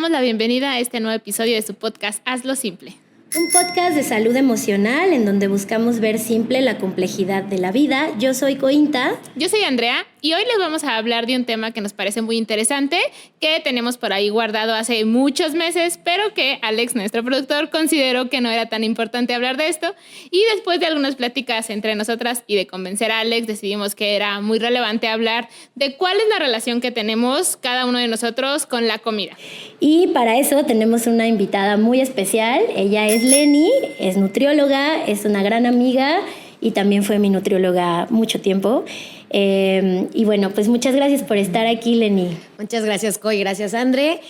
damos la bienvenida a este nuevo episodio de su podcast Hazlo Simple. Un podcast de salud emocional en donde buscamos ver simple la complejidad de la vida. Yo soy Cointa. Yo soy Andrea y hoy les vamos a hablar de un tema que nos parece muy interesante, que tenemos por ahí guardado hace muchos meses, pero que Alex, nuestro productor, consideró que no era tan importante hablar de esto. Y después de algunas pláticas entre nosotras y de convencer a Alex, decidimos que era muy relevante hablar de cuál es la relación que tenemos cada uno de nosotros con la comida. Y para eso tenemos una invitada muy especial. Ella es Lenny, es nutrióloga, es una gran amiga y también fue mi nutrióloga mucho tiempo. Y bueno, pues muchas gracias por estar aquí, Lenny. Muchas gracias, Coy. Gracias, André.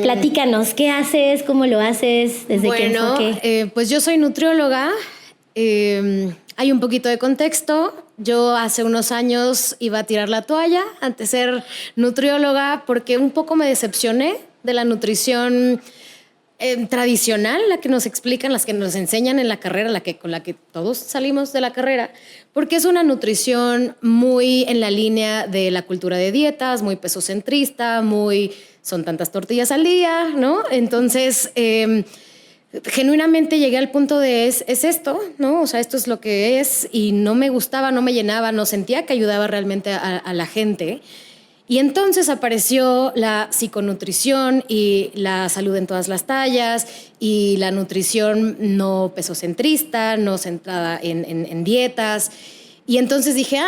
Platícanos, ¿qué haces? ¿Cómo lo haces? ¿Desde qué enfoque? Pues yo soy nutrióloga. Hay un poquito de contexto. Yo hace unos años iba a tirar la toalla antes de ser nutrióloga porque un poco me decepcioné de la nutrición tradicional, la que nos explican, las que nos enseñan en la carrera, con la que todos salimos de la carrera, porque es una nutrición muy en la línea de la cultura de dietas, muy pesocentrista, son tantas tortillas al día, ¿no? Entonces, genuinamente llegué al punto de es esto, ¿no? O sea, esto es lo que es y no me gustaba, no me llenaba, no sentía que ayudaba realmente a la gente. Y entonces apareció la psiconutrición y la salud en todas las tallas y la nutrición no pesocentrista, no centrada en dietas. Y entonces dije,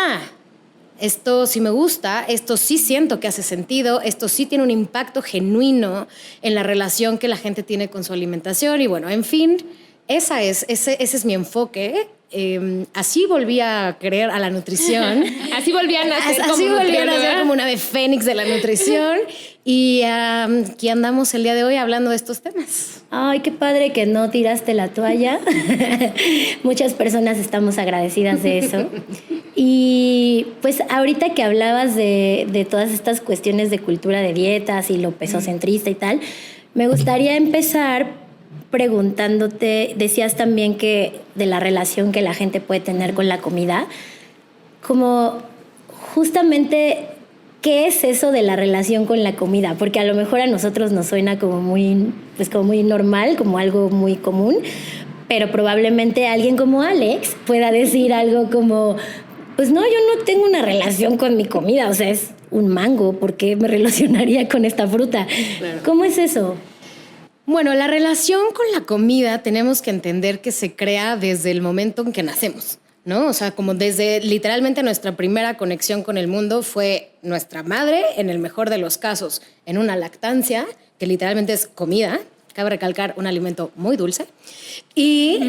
esto sí me gusta, esto sí siento que hace sentido, esto sí tiene un impacto genuino en la relación que la gente tiene con su alimentación. Y bueno, en fin, ese es mi enfoque. Así volví a querer a la nutrición. Así volví a nacer como una ave fénix de la nutrición. Y aquí andamos el día de hoy hablando de estos temas. Ay, qué padre que no tiraste la toalla. Muchas personas estamos agradecidas de eso. Y pues ahorita que hablabas de todas estas cuestiones de cultura de dietas y lo pesocentrista y tal, me gustaría empezar preguntándote, decías también que de la relación que la gente puede tener con la comida, como justamente, ¿qué es eso de la relación con la comida? Porque a lo mejor a nosotros nos suena como muy normal, como algo muy común, pero probablemente alguien como Alex pueda decir algo como, pues no, yo no tengo una relación con mi comida, o sea, es un mango, ¿por qué me relacionaría con esta fruta? Claro. ¿Cómo es eso? Bueno, la relación con la comida tenemos que entender que se crea desde el momento en que nacemos, ¿no? O sea, como desde literalmente nuestra primera conexión con el mundo fue nuestra madre, en el mejor de los casos, en una lactancia, que literalmente es comida, cabe recalcar, un alimento muy dulce, y,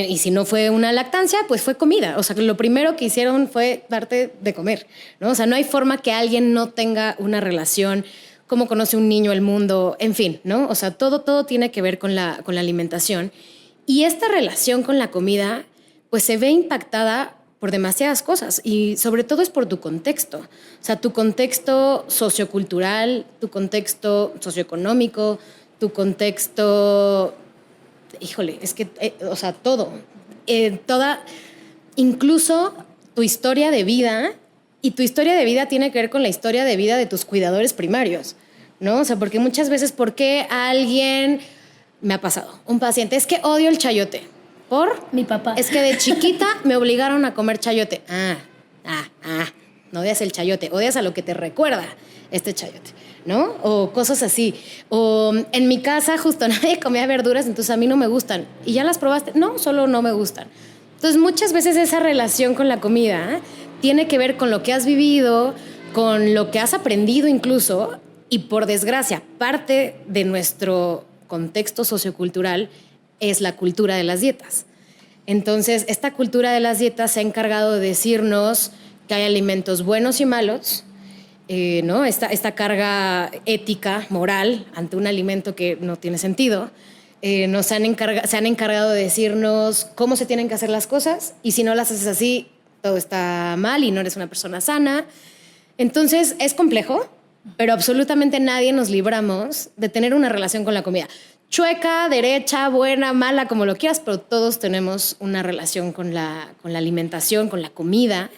y si no fue una lactancia, pues fue comida. O sea, que lo primero que hicieron fue darte de comer, ¿no? O sea, no hay forma que alguien no tenga una relación, cómo conoce un niño el mundo, en fin, ¿no? O sea, todo tiene que ver con la alimentación. Y esta relación con la comida, pues se ve impactada por demasiadas cosas y sobre todo es por tu contexto. O sea, tu contexto sociocultural, tu contexto socioeconómico, tu contexto... Híjole, es que, o sea, todo. Incluso tu historia de vida. Y tu historia de vida tiene que ver con la historia de vida de tus cuidadores primarios, ¿no? O sea, porque muchas veces, ¿por qué alguien me ha pasado? Un paciente, es que odio el chayote. ¿Por? Mi papá. Es que de chiquita me obligaron a comer chayote. No odias el chayote, odias a lo que te recuerda este chayote, ¿no? O cosas así. O en mi casa justo nadie comía verduras, entonces a mí no me gustan. ¿Y ya las probaste? No, solo no me gustan. Entonces muchas veces esa relación con la comida tiene que ver con lo que has vivido, con lo que has aprendido incluso, y por desgracia, parte de nuestro contexto sociocultural es la cultura de las dietas. Entonces, esta cultura de las dietas se ha encargado de decirnos que hay alimentos buenos y malos, ¿no? Esta carga ética, moral, ante un alimento que no tiene sentido. Se han encargado de decirnos cómo se tienen que hacer las cosas, y si no las haces así, todo está mal y no eres una persona sana. Entonces, es complejo, pero absolutamente nadie nos libramos de tener una relación con la comida. Chueca, derecha, buena, mala, como lo quieras, pero todos tenemos una relación con la alimentación, con la comida.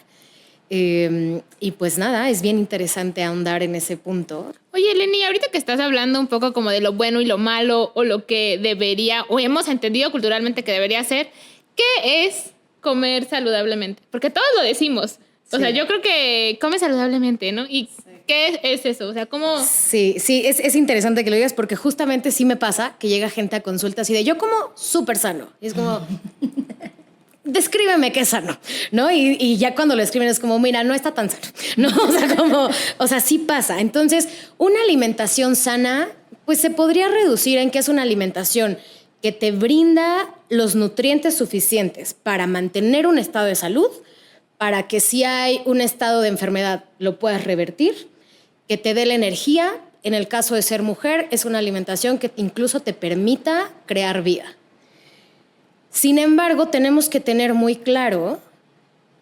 Y pues nada, es bien interesante ahondar en ese punto. Oye, Lenny, ahorita que estás hablando un poco como de lo bueno y lo malo, o lo que debería, o hemos entendido culturalmente que debería ser, ¿qué es comer saludablemente? Porque todos lo decimos. O sea, yo creo que come saludablemente, ¿no? ¿Y qué es eso? O sea, ¿cómo...? Sí, es interesante que lo digas porque justamente sí me pasa que llega gente a consultas y de yo como súper sano. Y es como... descríbeme qué es sano, ¿no? Y ya cuando lo escriben es como, mira, no está tan sano, ¿no? O sea, sí pasa. Entonces, una alimentación sana, pues se podría reducir en que es una alimentación que te brinda los nutrientes suficientes para mantener un estado de salud, para que si hay un estado de enfermedad lo puedas revertir, que te dé la energía. En el caso de ser mujer, es una alimentación que incluso te permita crear vida. Sin embargo, tenemos que tener muy claro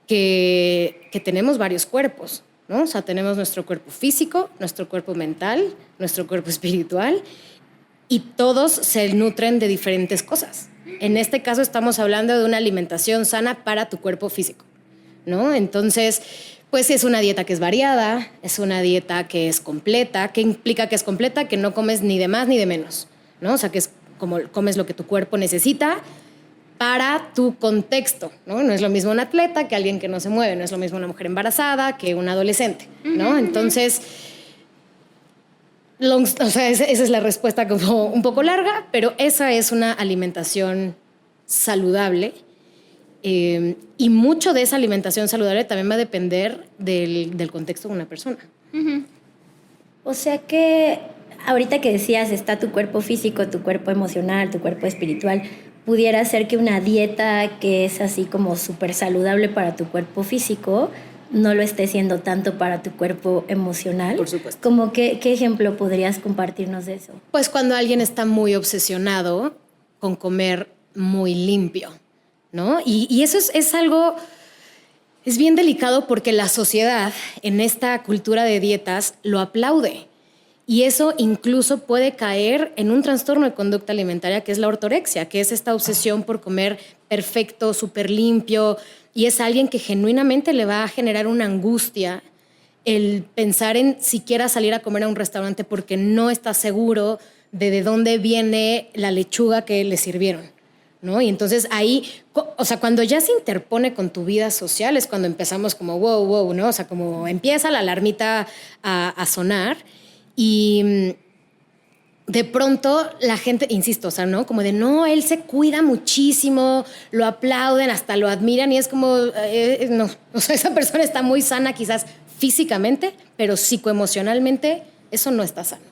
que tenemos varios cuerpos, ¿no? O sea, tenemos nuestro cuerpo físico, nuestro cuerpo mental, nuestro cuerpo espiritual, y todos se nutren de diferentes cosas. En este caso estamos hablando de una alimentación sana para tu cuerpo físico, ¿no? Entonces, pues es una dieta que es variada, es una dieta que es completa. ¿Qué implica que es completa? Que no comes ni de más ni de menos, ¿no? O sea, que es como comes lo que tu cuerpo necesita para tu contexto, ¿no? No es lo mismo un atleta que alguien que no se mueve, no es lo mismo una mujer embarazada que un adolescente, ¿no? Entonces, o sea, esa es la respuesta como un poco larga, pero esa es una alimentación saludable. Y mucho de esa alimentación saludable también va a depender del contexto de una persona. O sea que ahorita que decías, está tu cuerpo físico, tu cuerpo emocional, tu cuerpo espiritual, pudiera ser que una dieta que es así como súper saludable para tu cuerpo físico no lo esté siendo tanto para tu cuerpo emocional. Por supuesto. Como ¿qué ejemplo podrías compartirnos de eso? Pues cuando alguien está muy obsesionado con comer muy limpio, ¿no? Y eso es algo, es bien delicado porque la sociedad en esta cultura de dietas lo aplaude. Y eso incluso puede caer en un trastorno de conducta alimentaria que es la ortorexia, que es esta obsesión por comer perfecto, súper limpio. Y es alguien que genuinamente le va a generar una angustia el pensar en siquiera salir a comer a un restaurante porque no está seguro de dónde viene la lechuga que le sirvieron, ¿no? Y entonces ahí, o sea, cuando ya se interpone con tu vida social es cuando empezamos como wow, ¿no? O sea, como empieza la alarmita a sonar. Y de pronto la gente, insisto, o sea, ¿no? Como de, no, él se cuida muchísimo, lo aplauden, hasta lo admiran y es como, no, o sea, esa persona está muy sana quizás físicamente, pero psicoemocionalmente eso no está sano,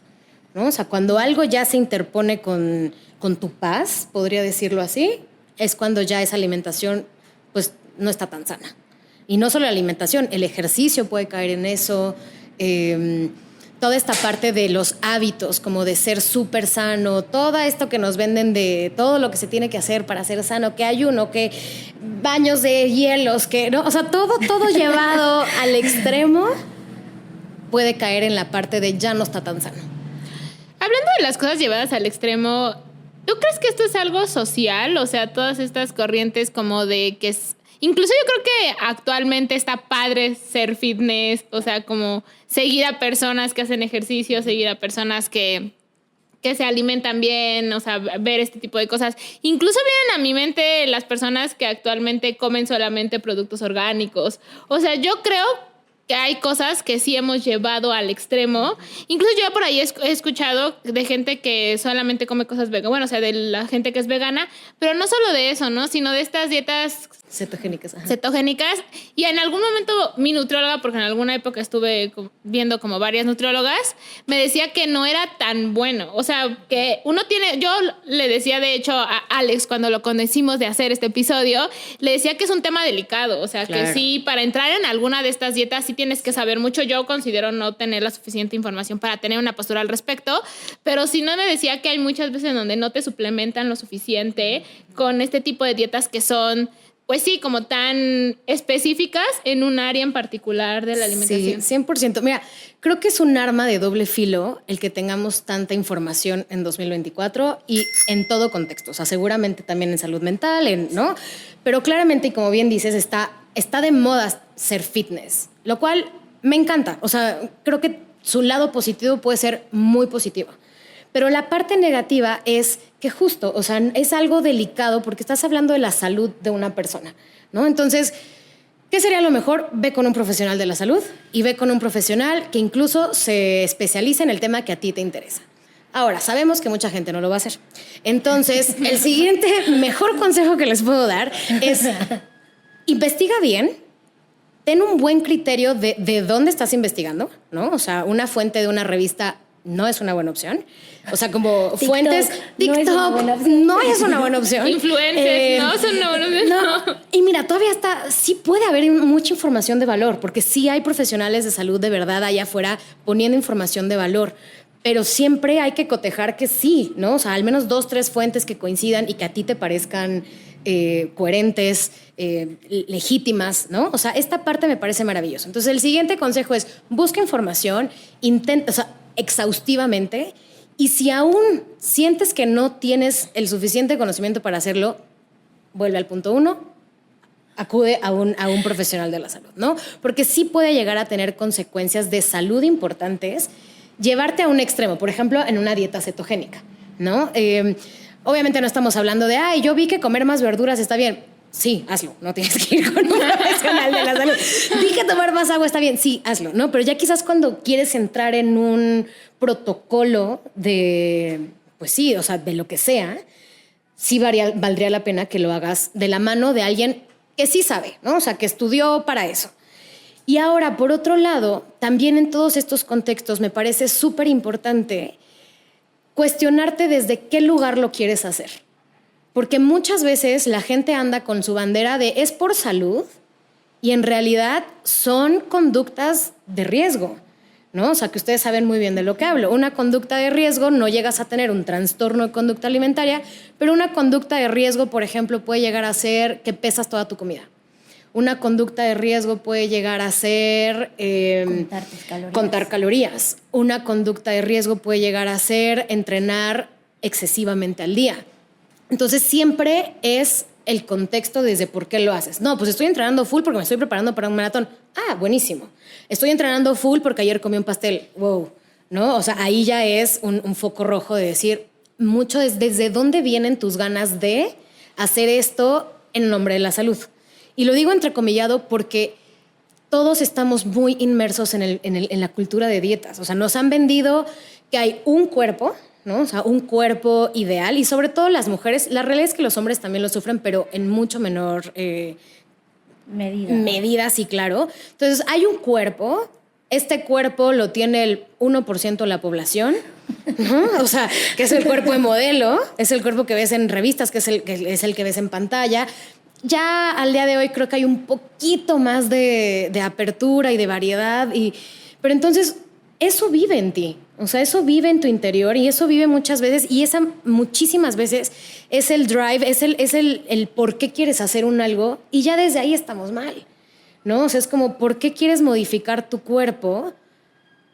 ¿no? O sea, cuando algo ya se interpone con tu paz, podría decirlo así, es cuando ya esa alimentación, pues, no está tan sana. Y no solo la alimentación, el ejercicio puede caer en eso, toda esta parte de los hábitos, como de ser súper sano, todo esto que nos venden de todo lo que se tiene que hacer para ser sano, que ayuno, que baños de hielos, que no, o sea, todo llevado al extremo puede caer en la parte de ya no está tan sano. Hablando de las cosas llevadas al extremo, ¿tú crees que esto es algo social? O sea, todas estas corrientes como de que es... Incluso yo creo que actualmente está padre ser fitness, o sea, como seguir a personas que hacen ejercicio, seguir a personas que se alimentan bien, o sea, ver este tipo de cosas. Incluso vienen a mi mente las personas que actualmente comen solamente productos orgánicos. O sea, yo creo que hay cosas que sí hemos llevado al extremo. Incluso yo por ahí he escuchado de gente que solamente come cosas veganas, bueno, o sea, de la gente que es vegana, pero no solo de eso, ¿no? Sino de estas dietas cetogénicas. Ajá. Cetogénicas. Y en algún momento mi nutrióloga, porque en alguna época estuve viendo como varias nutriólogas, me decía que no era tan bueno. O sea, que uno tiene... Yo le decía, de hecho, a Alex, cuando lo conocimos de hacer este episodio, le decía que es un tema delicado. O sea, claro, que sí, para entrar en alguna de estas dietas sí tienes que saber mucho. Yo considero no tener la suficiente información para tener una postura al respecto, pero si no, me decía que hay muchas veces en donde no te suplementan lo suficiente con este tipo de dietas que son... Pues sí, como tan específicas en un área en particular de la alimentación. Sí, 100%. Mira, creo que es un arma de doble filo el que tengamos tanta información en 2024 y en todo contexto. O sea, seguramente también en salud mental, ¿no? Pero claramente, y como bien dices, está de moda ser fitness, lo cual me encanta. O sea, creo que su lado positivo puede ser muy positivo. Pero la parte negativa es que justo, o sea, es algo delicado porque estás hablando de la salud de una persona, ¿no? Entonces, ¿qué sería lo mejor? Ve con un profesional de la salud y ve con un profesional que incluso se especialice en el tema que a ti te interesa. Ahora, sabemos que mucha gente no lo va a hacer. Entonces, el siguiente mejor consejo que les puedo dar es investiga bien, ten un buen criterio de dónde estás investigando, ¿no? O sea, una fuente de una revista no es una buena opción. O sea, como TikTok, fuentes, TikTok no es una buena opción. Influencers no son una buena opción. No. Y mira, todavía sí puede haber mucha información de valor, porque sí hay profesionales de salud de verdad allá afuera poniendo información de valor. Pero siempre hay que cotejar que sí, ¿no? O sea, al menos 2, 3 fuentes que coincidan y que a ti te parezcan coherentes, legítimas, ¿no? O sea, esta parte me parece maravillosa. Entonces, el siguiente consejo es busca información, exhaustivamente, y si aún sientes que no tienes el suficiente conocimiento para hacerlo, vuelve al punto 1, acude a un profesional de la salud, ¿no? Porque sí puede llegar a tener consecuencias de salud importantes llevarte a un extremo, por ejemplo, en una dieta cetogénica, ¿no? Obviamente no estamos hablando de, yo vi que comer más verduras está bien. Sí, hazlo, no tienes que ir con un profesional de la salud. Vi que tomar más agua está bien, sí, hazlo, ¿no? Pero ya quizás cuando quieres entrar en un protocolo de, pues sí, o sea, de lo que sea, sí valdría la pena que lo hagas de la mano de alguien que sí sabe, ¿no? O sea, que estudió para eso. Y ahora, por otro lado, también en todos estos contextos me parece súper importante cuestionarte desde qué lugar lo quieres hacer. Porque muchas veces la gente anda con su bandera de es por salud y en realidad son conductas de riesgo, ¿no? O sea, que ustedes saben muy bien de lo que hablo. Una conducta de riesgo no llegas a tener un trastorno de conducta alimentaria, pero una conducta de riesgo, por ejemplo, puede llegar a ser que pesas toda tu comida. Una conducta de riesgo puede llegar a ser contar calorías. Una conducta de riesgo puede llegar a ser entrenar excesivamente al día. Entonces siempre es el contexto desde por qué lo haces. No, pues estoy entrenando full porque me estoy preparando para un maratón. Buenísimo. Estoy entrenando full porque ayer comí un pastel. Wow, ¿no? O sea, ahí ya es un foco rojo de decir mucho desde dónde vienen tus ganas de hacer esto en nombre de la salud. Y lo digo entrecomillado porque todos estamos muy inmersos en la cultura de dietas. O sea, nos han vendido que hay un cuerpo, ¿no? O sea, un cuerpo ideal. Y sobre todo las mujeres, la realidad es que los hombres también lo sufren, pero en mucho menor medida, sí, claro. Entonces, hay un cuerpo. Este cuerpo lo tiene el 1% de la población, ¿no? O sea, que es el cuerpo de modelo, es el cuerpo que ves en revistas, que es el que ves en pantalla. Ya al día de hoy creo que hay un poquito más de apertura y de variedad. Pero entonces eso vive en ti. O sea, eso vive en tu interior y eso vive muchas veces. Y esa muchísimas veces es el drive, es el por qué quieres hacer un algo. Y ya desde ahí estamos mal, ¿no? O sea, es como por qué quieres modificar tu cuerpo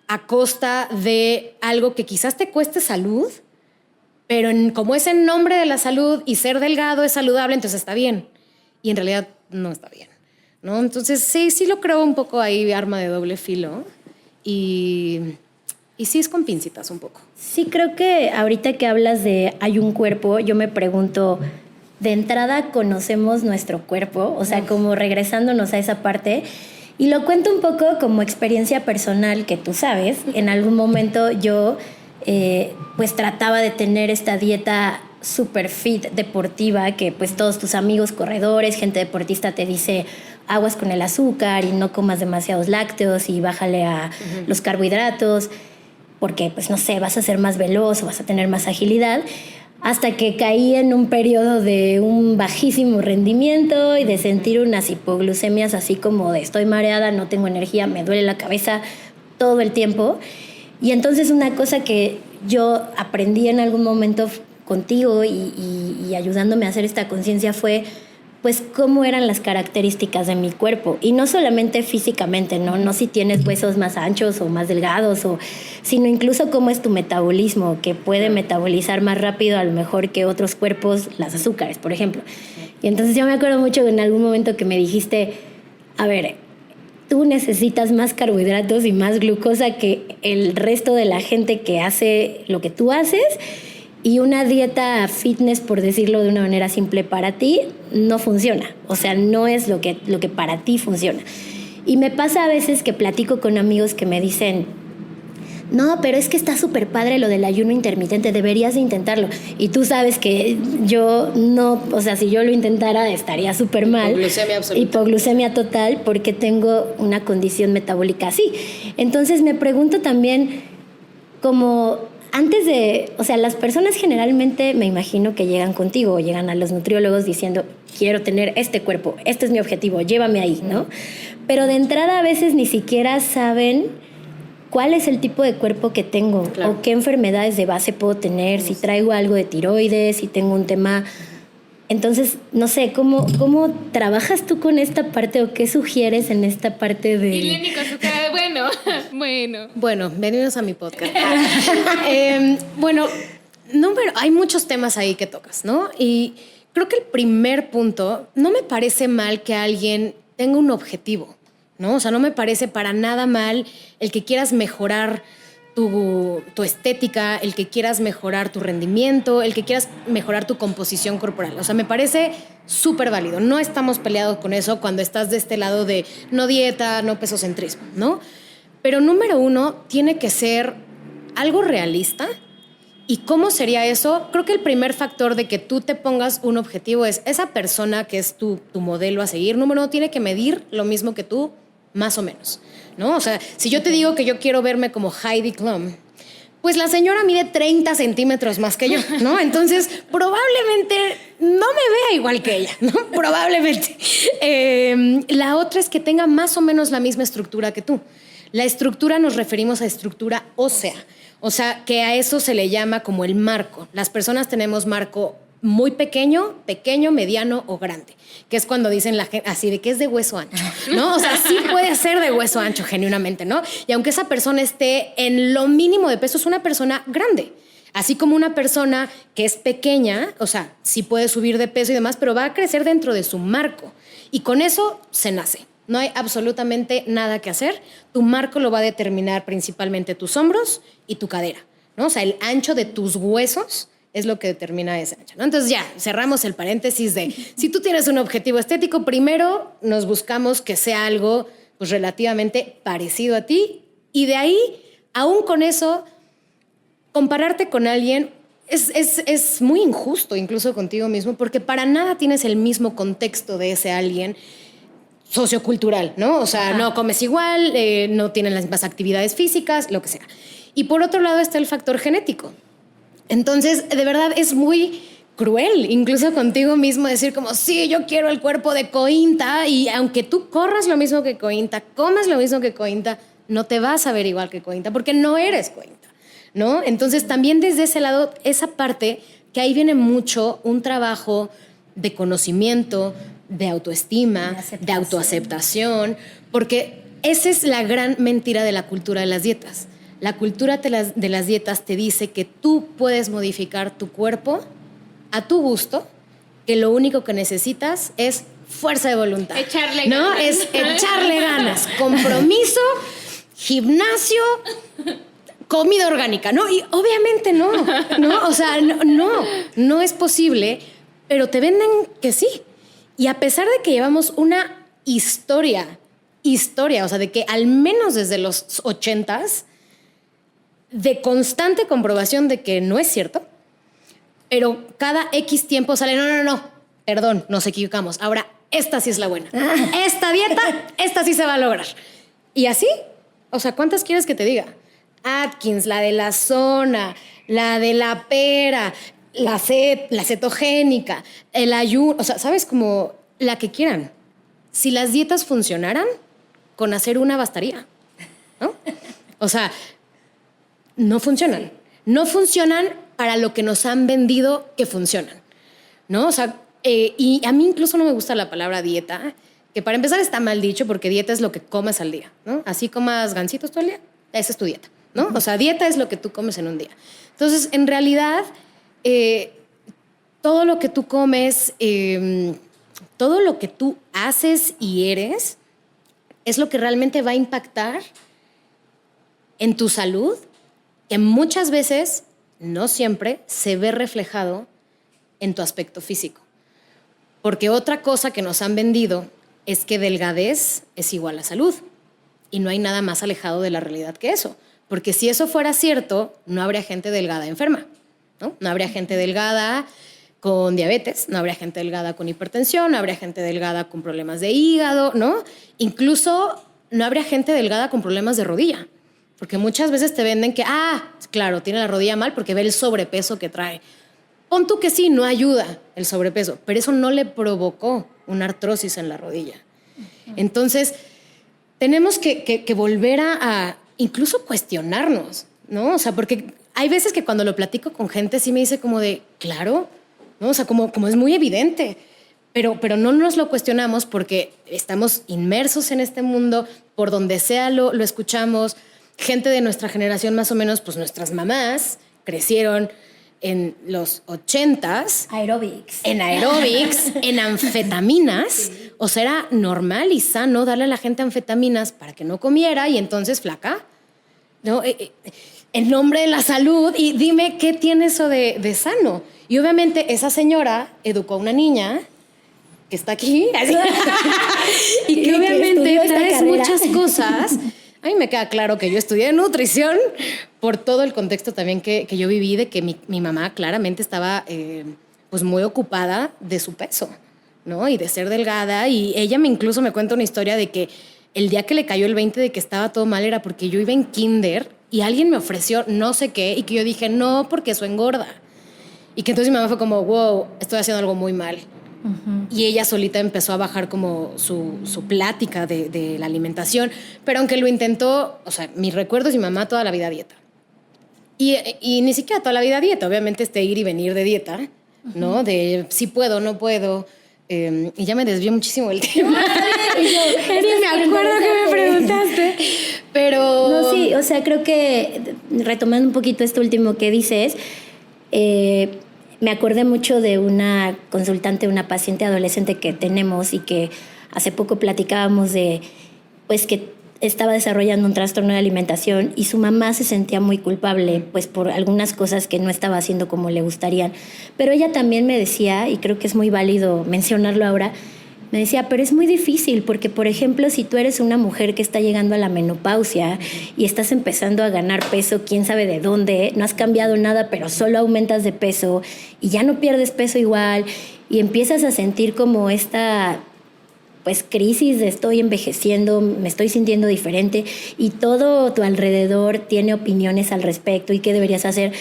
a costa de algo que quizás te cueste salud, pero como es en nombre de la salud y ser delgado es saludable, entonces está bien. Y en realidad no está bien, ¿no? Entonces sí lo creo un poco ahí arma de doble filo y sí es con pincitas un poco. Sí, creo que ahorita que hablas de hay un cuerpo, yo me pregunto, de entrada conocemos nuestro cuerpo, o sea, como regresándonos a esa parte, y lo cuento un poco como experiencia personal que tú sabes, en algún momento yo pues trataba de tener esta dieta super fit deportiva que pues todos tus amigos corredores, gente deportista te dice aguas con el azúcar y no comas demasiados lácteos y bájale a los carbohidratos porque pues no sé, vas a ser más veloz o vas a tener más agilidad, hasta que caí en un periodo de un bajísimo rendimiento y de sentir unas hipoglucemias así como de estoy mareada, no tengo energía, me duele la cabeza todo el tiempo. Y entonces una cosa que yo aprendí en algún momento contigo y ayudándome a hacer esta conciencia fue pues cómo eran las características de mi cuerpo y no solamente físicamente, no si tienes huesos más anchos o más delgados, sino incluso cómo es tu metabolismo, que puede metabolizar más rápido a lo mejor que otros cuerpos las azúcares, por ejemplo. Y entonces yo me acuerdo mucho en algún momento que me dijiste, a ver, tú necesitas más carbohidratos y más glucosa que el resto de la gente que hace lo que tú haces, y una dieta fitness, por decirlo de una manera simple, para ti no funciona. O sea, no es lo que para ti funciona. Y me pasa a veces que platico con amigos que me dicen, no, pero es que está súper padre lo del ayuno intermitente, deberías de intentarlo. Y tú sabes que yo no, o sea, si yo lo intentara estaría súper mal. Hipoglucemia absoluta. Hipoglucemia total, porque tengo una condición metabólica así. Entonces me pregunto también, como antes de, o sea, las personas generalmente me imagino que llegan contigo o llegan a los nutriólogos diciendo, quiero tener este cuerpo, este es mi objetivo, llévame ahí, ¿no? Pero de entrada a veces ni siquiera saben cuál es el tipo de cuerpo que tengo, claro, o qué enfermedades de base puedo tener, si traigo algo de tiroides, si tengo un tema. Entonces, no sé, ¿cómo trabajas tú con esta parte o qué sugieres en esta parte de...? Y Lenny con su cara de bueno. Bueno, bienvenidos a mi podcast. Hay muchos temas ahí que tocas, ¿no? Y creo que el primer punto, no me parece mal que alguien tenga un objetivo, ¿no? O sea, no me parece para nada mal el que quieras mejorar tu estética, el que quieras mejorar tu rendimiento, el que quieras mejorar tu composición corporal. O sea, me parece súper válido. No estamos peleados con eso cuando estás de este lado de no dieta, no pesocentrismo, ¿no? Pero número uno, tiene que ser algo realista. ¿Y cómo sería eso? Creo que el primer factor de que tú te pongas un objetivo es esa persona que es tu modelo a seguir. Número uno, tiene que medir lo mismo que tú, más o menos, ¿no? O sea, si yo te digo que yo quiero verme como Heidi Klum, pues la señora mide 30 centímetros más que yo, ¿no? Entonces, probablemente no me vea igual que ella, ¿no? Probablemente. La otra es que tenga más o menos la misma estructura que tú. La estructura nos referimos a estructura ósea. O sea, que a eso se le llama como el marco. Las personas tenemos marco muy pequeño, mediano o grande, que es cuando dicen la gente así de que es de hueso ancho, ¿no? O sea, sí puede ser de hueso ancho genuinamente, ¿no? Y aunque esa persona esté en lo mínimo de peso, es una persona grande. Así como una persona que es pequeña, o sea, sí puede subir de peso y demás, pero va a crecer dentro de su marco. Y con eso se nace. No hay absolutamente nada que hacer. Tu marco lo va a determinar principalmente tus hombros y tu cadera, ¿no? O sea, el ancho de tus huesos es lo que determina ese ancho, ¿no? Entonces ya, cerramos el paréntesis de si tú tienes un objetivo estético, primero nos buscamos que sea algo pues relativamente parecido a ti, y de ahí, aún con eso, compararte con alguien es muy injusto, incluso contigo mismo, porque para nada tienes el mismo contexto de ese alguien sociocultural, ¿no? O sea, no comes igual, no tienen las mismas actividades físicas, lo que sea. Y por otro lado está el factor genético. Entonces, de verdad, es muy cruel, incluso contigo mismo, decir como, sí, yo quiero el cuerpo de Cointa, y aunque tú corras lo mismo que Cointa, comas lo mismo que Cointa, no te vas a ver igual que Cointa, porque no eres Cointa, ¿no? Entonces, también desde ese lado, esa parte, que ahí viene mucho un trabajo de conocimiento, de autoestima, de autoaceptación, porque esa es la gran mentira de la cultura de las dietas. La cultura de las dietas te dice que tú puedes modificar tu cuerpo a tu gusto, que lo único que necesitas es fuerza de voluntad. Echarle ¿no? ganas. Es echarle ganas, compromiso, gimnasio, comida orgánica, ¿no? Y obviamente no, o sea, no es posible, pero te venden que sí. Y a pesar de que llevamos una historia, o sea, de que al menos desde los 80s, de constante comprobación de que no es cierto, pero cada X tiempo sale, no, perdón, nos equivocamos. Ahora, esta sí es la buena. Esta dieta, esta sí se va a lograr. Y así, o sea, ¿cuántas quieres que te diga? Atkins, la de la zona, la de la pera, la cetogénica, el ayuno, o sea, ¿sabes? Como la que quieran. Si las dietas funcionaran, con hacer una bastaría, ¿no? O sea, no funcionan. No funcionan para lo que nos han vendido que funcionan, ¿no? O sea, y a mí incluso no me gusta la palabra dieta, que para empezar está mal dicho, porque dieta es lo que comes al día, ¿no? Así comas gancitos todo el día, esa es tu dieta, ¿no? O sea, dieta es lo que tú comes en un día. Entonces, en realidad, todo lo que tú comes, todo lo que tú haces y eres, es lo que realmente va a impactar en tu salud, que muchas veces, no siempre, se ve reflejado en tu aspecto físico. Porque otra cosa que nos han vendido es que delgadez es igual a salud. Y no hay nada más alejado de la realidad que eso. Porque si eso fuera cierto, no habría gente delgada enferma, ¿no? No habría gente delgada con diabetes, no habría gente delgada con hipertensión, no habría gente delgada con problemas de hígado, ¿no? Incluso no habría gente delgada con problemas de rodilla. Porque muchas veces te venden que, claro, tiene la rodilla mal porque ve el sobrepeso que trae. Pon tú que sí, no ayuda el sobrepeso, pero eso no le provocó una artrosis en la rodilla. Entonces, tenemos que volver a incluso cuestionarnos, ¿no? O sea, porque hay veces que cuando lo platico con gente sí me dice como de, claro, ¿no? O sea, como es muy evidente, pero no nos lo cuestionamos porque estamos inmersos en este mundo, por donde sea lo escuchamos. Gente de nuestra generación más o menos, pues nuestras mamás crecieron en los 80s. En aeróbics, en anfetaminas. Sí. O sea, era normal y sano darle a la gente anfetaminas para que no comiera y entonces flaca, ¿no? En nombre de la salud. Y dime, ¿qué tiene eso de sano? Y obviamente esa señora educó a una niña que está aquí así, y que obviamente traes muchas cosas. A mí me queda claro que yo estudié nutrición por todo el contexto también que yo viví, de que mi mamá claramente estaba pues muy ocupada de su peso, ¿no? Y de ser delgada. Y ella incluso me cuenta una historia de que el día que le cayó el 20 de que estaba todo mal era porque yo iba en kinder y alguien me ofreció no sé qué y que yo dije, no, porque eso engorda. Y que entonces mi mamá fue como, wow, estoy haciendo algo muy mal. Uh-huh. Y ella solita empezó a bajar como su plática de la alimentación, pero aunque lo intentó, o sea, mi recuerdo es mi mamá toda la vida dieta. Y ni siquiera toda la vida dieta, obviamente ir y venir de dieta, uh-huh, ¿no? De si puedo, no puedo. Y ya me desvié muchísimo del tema. Me acuerdo que me preguntaste, pero... No, sí, o sea, creo que retomando un poquito esto último que dices, me acordé mucho de una consultante, una paciente adolescente que tenemos y que hace poco platicábamos de, pues, que estaba desarrollando un trastorno de alimentación y su mamá se sentía muy culpable, pues, por algunas cosas que no estaba haciendo como le gustarían. Pero ella también me decía, y creo que es muy válido mencionarlo ahora, me decía, pero es muy difícil porque, por ejemplo, si tú eres una mujer que está llegando a la menopausia y estás empezando a ganar peso, quién sabe de dónde, no has cambiado nada, pero solo aumentas de peso y ya no pierdes peso igual y empiezas a sentir como esta, pues, crisis de estoy envejeciendo, me estoy sintiendo diferente y todo tu alrededor tiene opiniones al respecto y qué deberías hacer.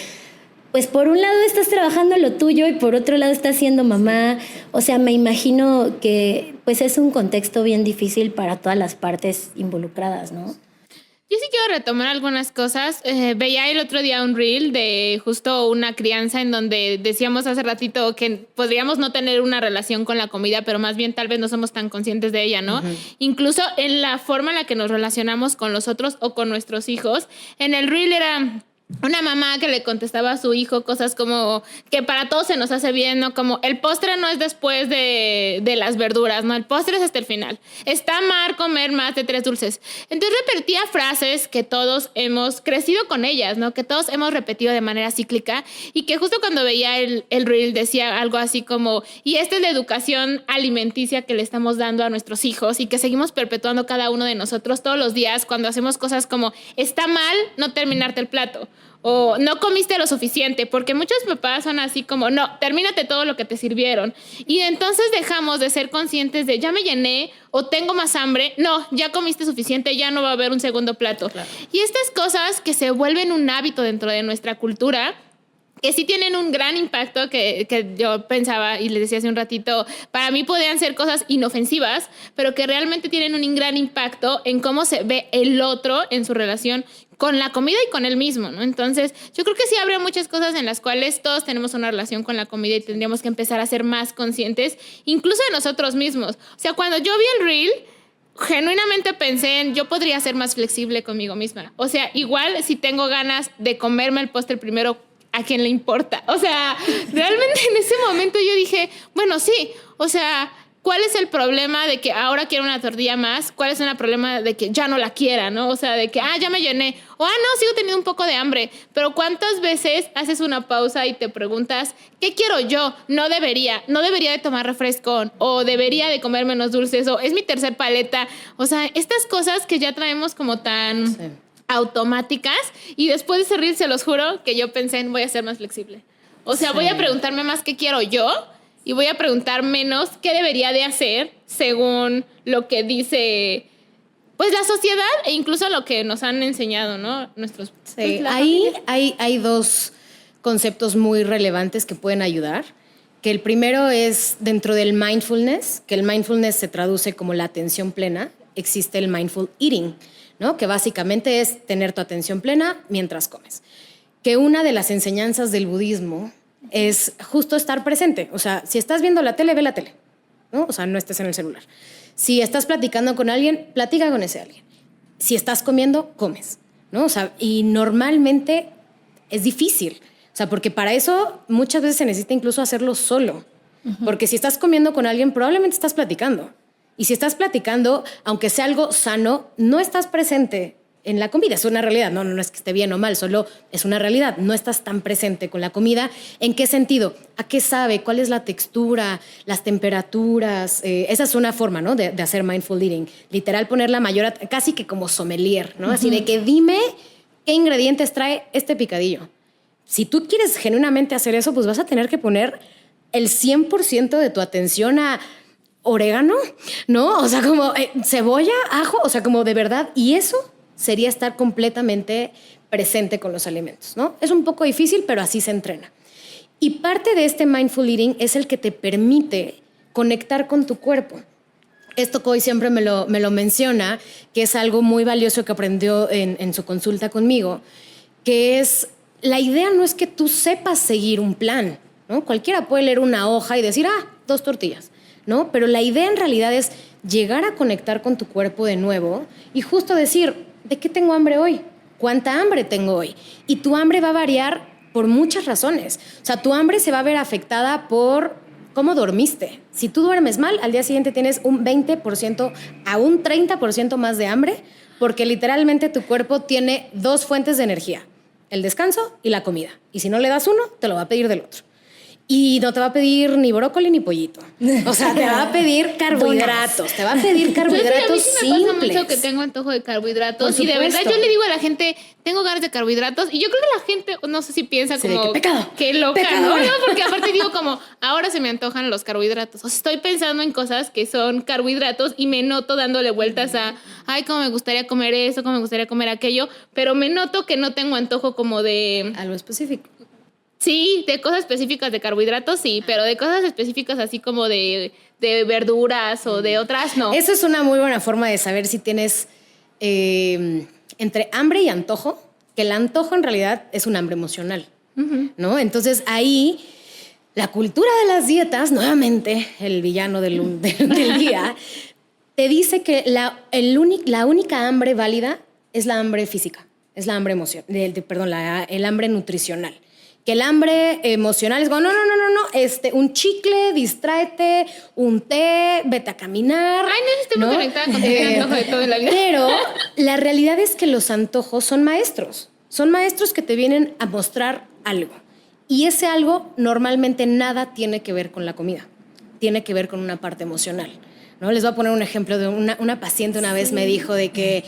Pues por un lado estás trabajando lo tuyo y por otro lado estás siendo mamá. O sea, me imagino que pues es un contexto bien difícil para todas las partes involucradas, ¿no? Yo sí quiero retomar algunas cosas. Veía el otro día un reel de justo una crianza en donde decíamos hace ratito que podríamos no tener una relación con la comida, pero más bien tal vez no somos tan conscientes de ella, ¿no? Uh-huh. Incluso en la forma en la que nos relacionamos con los otros o con nuestros hijos. En el reel era... una mamá que le contestaba a su hijo cosas como que para todos se nos hace bien, ¿no? Como el postre no es después de las verduras, ¿no? El postre es hasta el final. Está mal comer más de 3 dulces. Entonces repetía frases que todos hemos crecido con ellas, ¿no? Que todos hemos repetido de manera cíclica y que justo cuando veía el reel decía algo así como, y esta es la educación alimenticia que le estamos dando a nuestros hijos y que seguimos perpetuando cada uno de nosotros todos los días cuando hacemos cosas como, está mal no terminarte el plato. O no comiste lo suficiente, porque muchos papás son así como, no, termínate todo lo que te sirvieron. Y entonces dejamos de ser conscientes de, ya me llené o tengo más hambre. No, ya comiste suficiente, ya no va a haber un segundo plato. Claro. Y estas cosas que se vuelven un hábito dentro de nuestra cultura, que sí tienen un gran impacto, que yo pensaba y les decía hace un ratito, para mí podían ser cosas inofensivas, pero que realmente tienen un gran impacto en cómo se ve el otro en su relación con la comida y con él mismo, ¿no? Entonces, yo creo que sí habría muchas cosas en las cuales todos tenemos una relación con la comida y tendríamos que empezar a ser más conscientes, incluso de nosotros mismos. O sea, cuando yo vi el reel, genuinamente pensé en, yo podría ser más flexible conmigo misma. O sea, igual si tengo ganas de comerme el postre primero, ¿a quién le importa? O sea, realmente en ese momento yo dije, bueno, sí, o sea, ¿cuál es el problema de que ahora quiero una tortilla más? ¿Cuál es el problema de que ya no la quiera, no? O sea, de que, ya me llené. O, no, sigo teniendo un poco de hambre. Pero ¿cuántas veces haces una pausa y te preguntas, ¿qué quiero yo? No debería de tomar refresco, o debería de comer menos dulces, o es mi tercer paleta. O sea, estas cosas que ya traemos como tan automáticas, y después de ese reel, se los juro que yo pensé en voy a ser más flexible. O sea, voy a preguntarme más qué quiero yo, y voy a preguntar menos qué debería de hacer según lo que dice, pues, la sociedad e incluso lo que nos han enseñado, ¿no? Nuestros... Sí, ahí hay dos conceptos muy relevantes que pueden ayudar. Que el primero es dentro del mindfulness, que el mindfulness se traduce como la atención plena. Existe el mindful eating, ¿no? Que básicamente es tener tu atención plena mientras comes. Que una de las enseñanzas del budismo es justo estar presente. O sea, si estás viendo la tele, ve la tele, ¿no? O sea, no estés en el celular. Si estás platicando con alguien, platica con ese alguien. Si estás comiendo, comes, ¿no? O sea, y normalmente es difícil. O sea, porque para eso muchas veces se necesita incluso hacerlo solo. Porque si estás comiendo con alguien, probablemente estás platicando. Y si estás platicando, aunque sea algo sano, no estás presente en la comida. Es una realidad. No es que esté bien o mal, solo es una realidad. No estás tan presente con la comida. ¿En qué sentido? ¿A qué sabe? ¿Cuál es la textura? Las temperaturas. Esa es una forma, ¿no? de hacer mindful eating. Literal, poner la mayor... Casi que como sommelier, ¿no? Así de que dime qué ingredientes trae este picadillo. Si tú quieres genuinamente hacer eso, pues vas a tener que poner el 100% de tu atención a orégano, ¿no? O sea, como cebolla, ajo, o sea, como de verdad. Y eso sería estar completamente presente con los alimentos, ¿no? Es un poco difícil, pero así se entrena. Y parte de este mindful eating es el que te permite conectar con tu cuerpo. Esto Coy siempre me lo menciona, que es algo muy valioso que aprendió en su consulta conmigo, que es, la idea no es que tú sepas seguir un plan, ¿no? Cualquiera puede leer una hoja y decir, 2 tortillas, ¿no? Pero la idea en realidad es llegar a conectar con tu cuerpo de nuevo y justo decir, ¿de qué tengo hambre hoy? ¿Cuánta hambre tengo hoy? Y tu hambre va a variar por muchas razones. O sea, tu hambre se va a ver afectada por cómo dormiste. Si tú duermes mal, al día siguiente tienes un 20% a un 30% más de hambre, porque literalmente tu cuerpo tiene 2 fuentes de energía, el descanso y la comida. Y si no le das uno, te lo va a pedir del otro. Y no te va a pedir ni brócoli ni pollito. O sea, te va a pedir carbohidratos. Te va a pedir carbohidratos simples. A mí sí me pasa mucho que tengo antojo de carbohidratos. Y de verdad yo le digo a la gente, tengo ganas de carbohidratos. Y yo creo que la gente, no sé si piensa como... qué pecado. Qué loca, Pecadora. ¿no? Porque aparte digo como, ahora se me antojan los carbohidratos. O sea, estoy pensando en cosas que son carbohidratos y me noto dándole vueltas a, cómo me gustaría comer eso, cómo me gustaría comer aquello. Pero me noto que no tengo antojo como de... algo específico. Sí, de cosas específicas de carbohidratos, sí, pero de cosas específicas así como de verduras o de otras, no. Eso es una muy buena forma de saber si tienes entre hambre y antojo, que el antojo en realidad es un hambre emocional, ¿no? Entonces ahí la cultura de las dietas, nuevamente el villano del día, te dice que la única hambre válida es la hambre física, es la hambre el hambre nutricional. Que el hambre emocional es como, no, un chicle, distráete, un té, vete a caminar. No estoy muy conectada con el antojo de todo en la vida. Pero la realidad es que los antojos son maestros. Son maestros que te vienen a mostrar algo. Y ese algo normalmente nada tiene que ver con la comida. Tiene que ver con una parte emocional, ¿no? Les voy a poner un ejemplo de una paciente una vez me dijo de que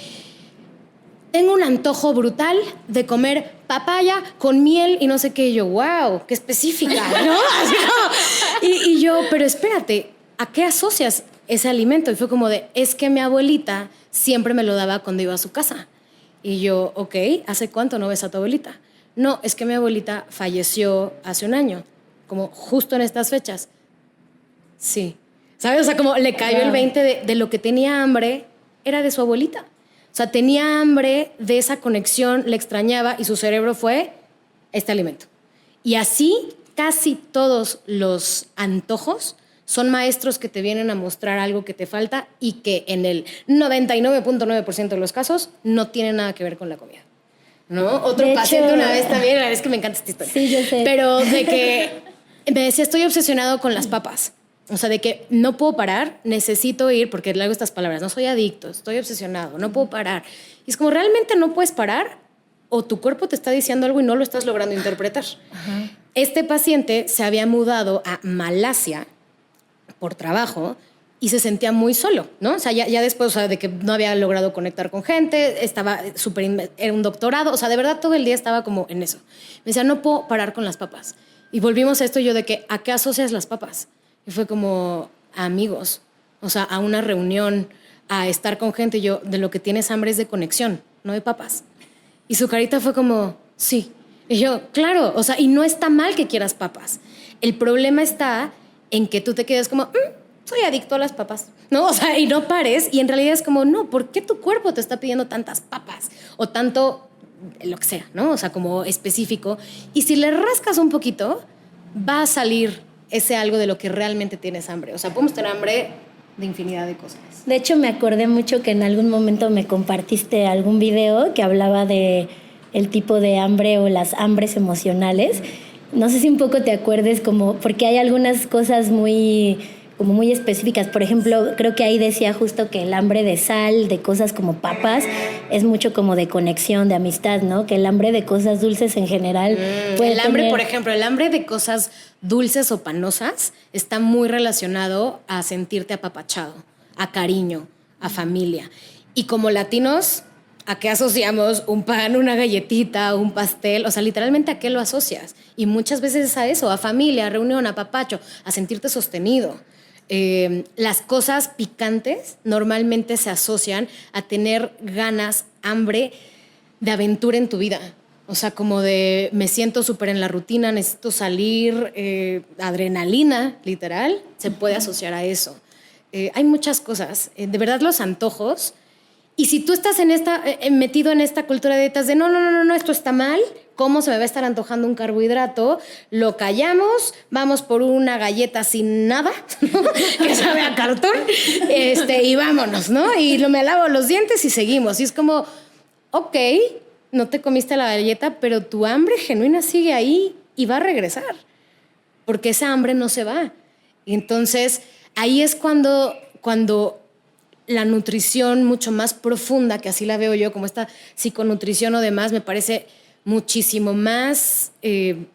tengo un antojo brutal de comer papaya con miel y no sé qué. Y yo, wow, qué específica, ¿no? Así como, y yo, pero espérate, ¿a qué asocias ese alimento? Y fue como de, es que mi abuelita siempre me lo daba cuando iba a su casa. Y yo, ok, ¿hace cuánto no ves a tu abuelita? No, es que mi abuelita falleció hace un año, como justo en estas fechas. Sí. ¿Sabes? O sea, como le cayó el 20 de lo que tenía hambre, era de su abuelita. O sea, tenía hambre de esa conexión, le extrañaba y su cerebro fue este alimento. Y así casi todos los antojos son maestros que te vienen a mostrar algo que te falta y que en el 99.9% de los casos no tienen nada que ver con la comida, ¿no? Otro paciente una vez también, es que me encanta esta historia. Sí, yo sé. Pero de que me decía, estoy obsesionado con las papas. O sea, de que no puedo parar, necesito ir, porque le hago estas palabras, no soy adicto, estoy obsesionado, no puedo parar. Y es como, ¿realmente no puedes parar? O tu cuerpo te está diciendo algo y no lo estás logrando interpretar. Ajá. Este paciente se había mudado a Malasia por trabajo y se sentía muy solo, ¿no? O sea, ya después, o sea, de que no había logrado conectar con gente, estaba era un doctorado, o sea, de verdad todo el día estaba como en eso. Me decía, no puedo parar con las papas. Y volvimos a esto y yo de que, ¿a qué asocias las papas? Y fue como a amigos, o sea, a una reunión, a estar con gente. Y yo, de lo que tienes hambre es de conexión, no de papas. Y su carita fue como, sí. Y yo, claro, o sea, y no está mal que quieras papas. El problema está en que tú te quedes como, soy adicto a las papas, ¿no? O sea, y no pares. Y en realidad es como, no, ¿por qué tu cuerpo te está pidiendo tantas papas? O tanto, lo que sea, ¿no? O sea, como específico. Y si le rascas un poquito, va a salir ese algo de lo que realmente tienes hambre. O sea, podemos tener hambre de infinidad de cosas. De hecho, me acordé mucho que en algún momento me compartiste algún video que hablaba de el tipo de hambre o las hambres emocionales. No sé si un poco te acuerdes, como, porque hay algunas cosas muy específicas. Por ejemplo, creo que ahí decía justo que el hambre de sal, de cosas como papas, es mucho como de conexión, de amistad, ¿no? Que el hambre de cosas dulces en general puede el hambre, tener... por ejemplo, el hambre de cosas dulces o panosas está muy relacionado a sentirte apapachado, a cariño, a familia. Y como latinos, ¿a qué asociamos un pan, una galletita, un pastel? O sea, literalmente, ¿a qué lo asocias? Y muchas veces es a eso, a familia, a reunión, a papacho, a sentirte sostenido. Las cosas picantes normalmente se asocian a tener ganas, hambre de aventura en tu vida. O sea, como de me siento súper en la rutina, necesito salir, adrenalina, literal, se puede asociar a eso. Hay muchas cosas. De verdad, los antojos. Y si tú estás metido en esta cultura de dietas de no, esto está mal, ¿cómo se me va a estar antojando un carbohidrato? Lo callamos, vamos por una galleta sin nada, ¿no? Que sabe a cartón, y vámonos, ¿no? Y me lavo los dientes y seguimos. Y es como, ok, no te comiste la galleta, pero tu hambre genuina sigue ahí y va a regresar, porque esa hambre no se va. Y entonces, ahí es cuando la nutrición mucho más profunda, que así la veo yo, como esta psiconutrición o demás, me parece muchísimo más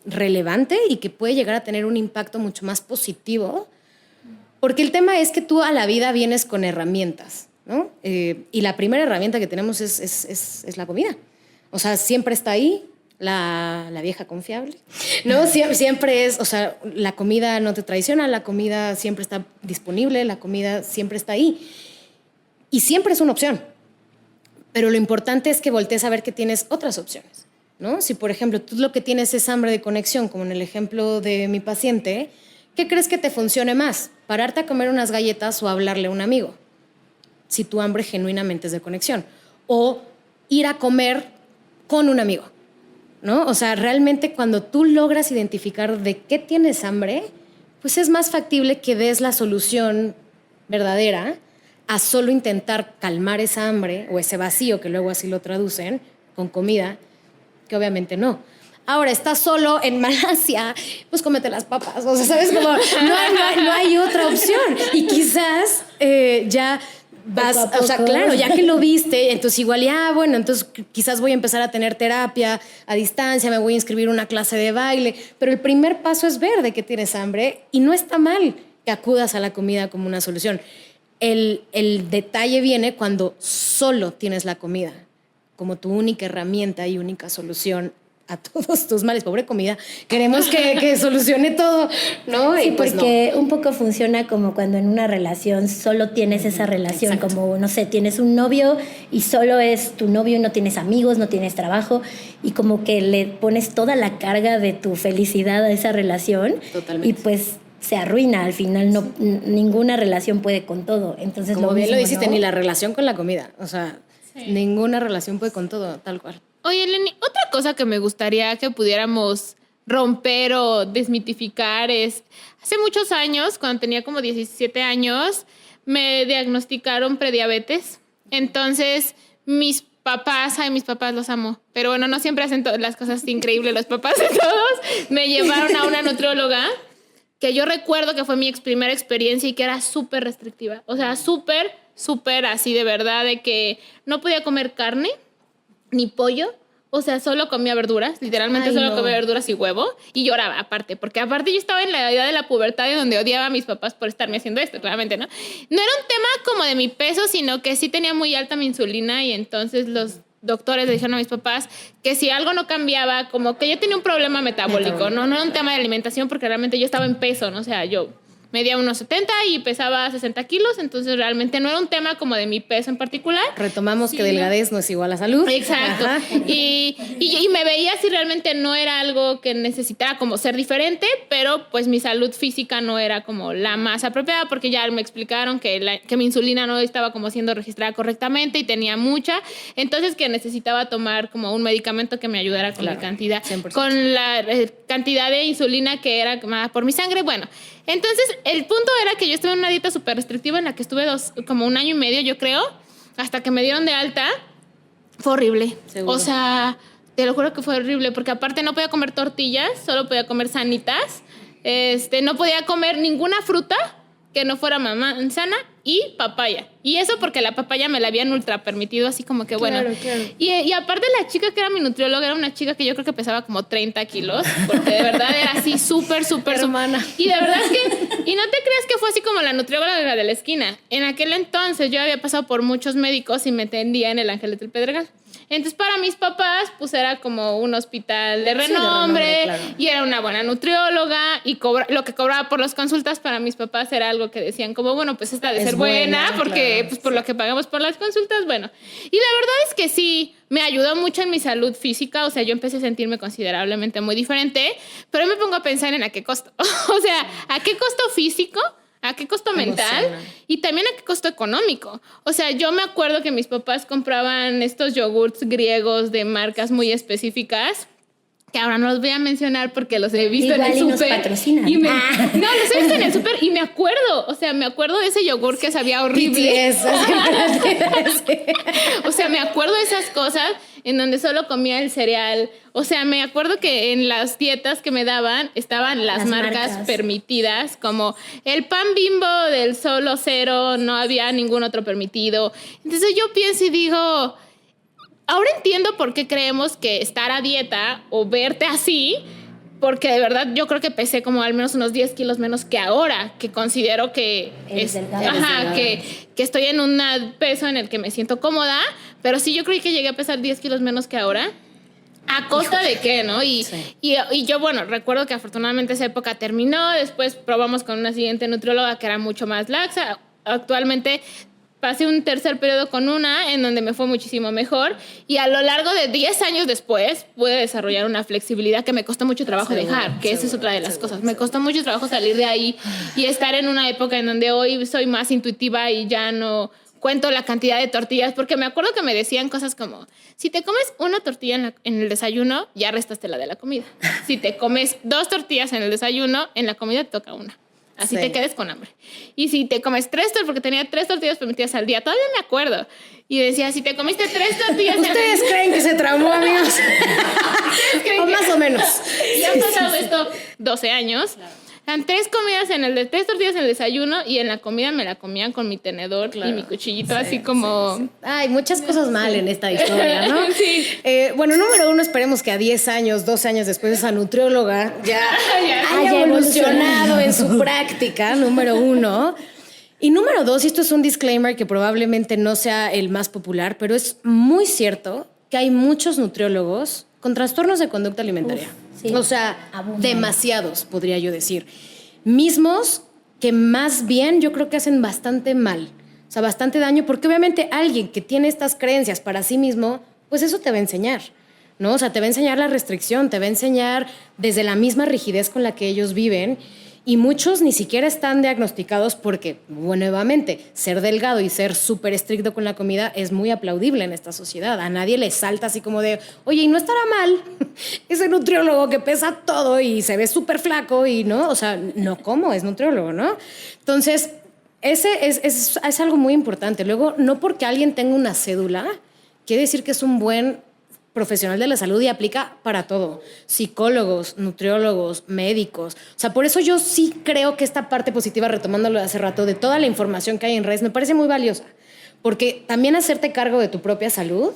relevante y que puede llegar a tener un impacto mucho más positivo, porque el tema es que tú a la vida vienes con herramientas, ¿no? Y la primera herramienta que tenemos es la comida. O sea, siempre está ahí, la vieja confiable, ¿no? Siempre es, o sea, la comida no te traiciona, la comida siempre está disponible, la comida siempre está ahí. Y siempre es una opción, pero lo importante es que voltees a ver que tienes otras opciones, ¿no? Si, por ejemplo, tú lo que tienes es hambre de conexión, como en el ejemplo de mi paciente, ¿qué crees que te funcione más? ¿Pararte a comer unas galletas o hablarle a un amigo? Si tu hambre genuinamente es de conexión. O ir a comer con un amigo, ¿no? O sea, realmente cuando tú logras identificar de qué tienes hambre, pues es más factible que des la solución verdadera a solo intentar calmar esa hambre o ese vacío, que luego así lo traducen, con comida, que obviamente no. Ahora, estás solo en Malasia, pues cómete las papas. O sea, ¿sabes? Como no hay otra opción. Y quizás ya vas, poco a poco. O sea, claro, ya que lo viste, entonces igual bueno, entonces quizás voy a empezar a tener terapia a distancia, me voy a inscribir en una clase de baile, pero el primer paso es ver de qué tienes hambre y no está mal que acudas a la comida como una solución. El detalle viene cuando solo tienes la comida como tu única herramienta y única solución a todos tus males. Pobre comida, queremos que solucione todo, ¿no? Sí, y pues porque un poco funciona como cuando en una relación solo tienes esa relación. Exacto. Como, no sé, tienes un novio y solo es tu novio, no tienes amigos, no tienes trabajo, y como que le pones toda la carga de tu felicidad a esa relación. Totalmente. Y pues se arruina al final, ninguna relación puede con todo. Entonces, como bien lo dijiste, ¿no? Ni la relación con la comida, o sea, sí. Ninguna relación puede con todo, tal cual. Oye, Lenny, otra cosa que me gustaría que pudiéramos romper o desmitificar es, hace muchos años, cuando tenía como 17 años, me diagnosticaron prediabetes. Entonces, mis papás los amo, pero bueno, no siempre hacen las cosas increíbles los papás de todos. Me llevaron a una nutrióloga que yo recuerdo que fue mi primera experiencia y que era súper restrictiva. O sea, súper así de verdad, de que no podía comer carne ni pollo. O sea, solo comía verduras, literalmente solo comía verduras y huevo. Y lloraba aparte, porque aparte yo estaba en la edad de la pubertad en donde odiaba a mis papás por estarme haciendo esto, claramente, ¿no? No era un tema como de mi peso, sino que sí tenía muy alta mi insulina y entonces los doctores le dijeron a mis papás que si algo no cambiaba, como que yo tenía un problema metabólico, no era un tema de alimentación porque realmente yo estaba en peso, ¿no? O sea, yo medía unos 70 y pesaba 60 kilos, entonces realmente no era un tema como de mi peso en particular. Retomamos que delgadez no es igual a salud. Exacto. Y me veía si realmente no era algo que necesitara como ser diferente, pero pues mi salud física no era como la más apropiada porque ya me explicaron que mi insulina no estaba como siendo registrada correctamente y tenía mucha, entonces que necesitaba tomar como un medicamento que me ayudara con la cantidad, 100%. con la cantidad de insulina que era quemada por mi sangre. Bueno, entonces el punto era que yo estuve en una dieta súper restrictiva en la que estuve como 1 año y medio, yo creo, hasta que me dieron de alta. Fue horrible. Seguro. O sea, te lo juro que fue horrible, porque aparte no podía comer tortillas, solo podía comer sanitas. No podía comer ninguna fruta que no fuera manzana y papaya. Y eso porque la papaya me la habían ultra permitido, así como que bueno. Claro. Y aparte la chica que era mi nutrióloga era una chica que yo creo que pesaba como 30 kilos, porque de verdad era así súper. Hermana. Y de verdad que, y no te creas que fue así como la nutrióloga de la esquina. En aquel entonces yo había pasado por muchos médicos y me atendía en el Ángeles del Pedregal. Entonces, para mis papás, pues era como un hospital de renombre, claro. Y era una buena nutrióloga y lo que cobraba por las consultas para mis papás era algo que decían como, bueno, pues esta de ser buena porque claro, pues por lo que pagamos por las consultas, bueno. Y la verdad es que sí, me ayudó mucho en mi salud física, o sea, yo empecé a sentirme considerablemente muy diferente, pero me pongo a pensar en a qué costo, o sea, a qué costo físico, a qué costo mental y también a qué costo económico. O sea, yo me acuerdo que mis papás compraban estos yogurts griegos de marcas muy específicas, que ahora no los voy a mencionar porque los he visto igual en el y nos súper. patrocinan. No, los he visto en el súper y me acuerdo, o sea, me acuerdo de ese yogur que sabía horrible. O sea, me acuerdo de esas cosas en donde solo comía el cereal. O sea, me acuerdo que en las dietas que me daban estaban las marcas permitidas, como el pan Bimbo del Solo Cero, no había ningún otro permitido. Entonces yo pienso y digo, ahora entiendo por qué creemos que estar a dieta o verte así, porque de verdad yo creo que pesé como al menos unos 10 kilos menos que ahora, que considero que que estoy en un peso en el que me siento cómoda, pero sí yo creo que llegué a pesar 10 kilos menos que ahora. ¿A costa de qué, no? Y yo, bueno, recuerdo que afortunadamente esa época terminó, después probamos con una siguiente nutrióloga que era mucho más laxa. Actualmente pasé un tercer periodo con una en donde me fue muchísimo mejor y a lo largo de 10 años después pude desarrollar una flexibilidad que me costó mucho trabajo dejar, que esa es otra de las cosas. Me costó mucho trabajo salir de ahí y estar en una época en donde hoy soy más intuitiva y ya no cuento la cantidad de tortillas, porque me acuerdo que me decían cosas como, si te comes una tortilla en el desayuno, ya restaste la de la comida. Si te comes 2 tortillas en el desayuno, en la comida te toca una. Así te quedes con hambre. Y si te comes 3 tortillas, porque tenía 3 tortillas permitidas al día, todavía me acuerdo. Y decía, si te comiste 3 tortillas... ¿Ustedes creen que se traumó, amigos? O más o menos. Ya han pasado esto 12 años. Eran 3 comidas 3 tortillas en el desayuno y en la comida me la comían con mi tenedor y mi cuchillito, así como... Hay muchas cosas mal en esta historia, ¿no? Sí. Bueno, número 1, esperemos que a 10 años, 12 años después esa nutrióloga ya haya evolucionado en su práctica, número 1. Y número 2, y esto es un disclaimer que probablemente no sea el más popular, pero es muy cierto que hay muchos nutriólogos con trastornos de conducta alimentaria. Sí. O sea, demasiados, podría yo decir. Mismos que más bien yo creo que hacen bastante mal, o sea, bastante daño, porque obviamente alguien que tiene estas creencias para sí mismo, pues eso te va a enseñar, ¿no? O sea, te va a enseñar la restricción, te va a enseñar desde la misma rigidez con la que ellos viven. Y muchos ni siquiera están diagnosticados porque, bueno, nuevamente, ser delgado y ser súper estricto con la comida es muy aplaudible en esta sociedad. A nadie le salta así como de, oye, ¿y no estará mal ese nutriólogo que pesa todo y se ve súper flaco y no? O sea, no como, es nutriólogo, ¿no? Entonces, ese es algo muy importante. Luego, no porque alguien tenga una cédula, quiere decir que es un buen profesional de la salud y aplica para todo. Psicólogos, nutriólogos, médicos. O sea, por eso yo sí creo que esta parte positiva, retomándolo de hace rato, de toda la información que hay en redes, me parece muy valiosa. Porque también hacerte cargo de tu propia salud,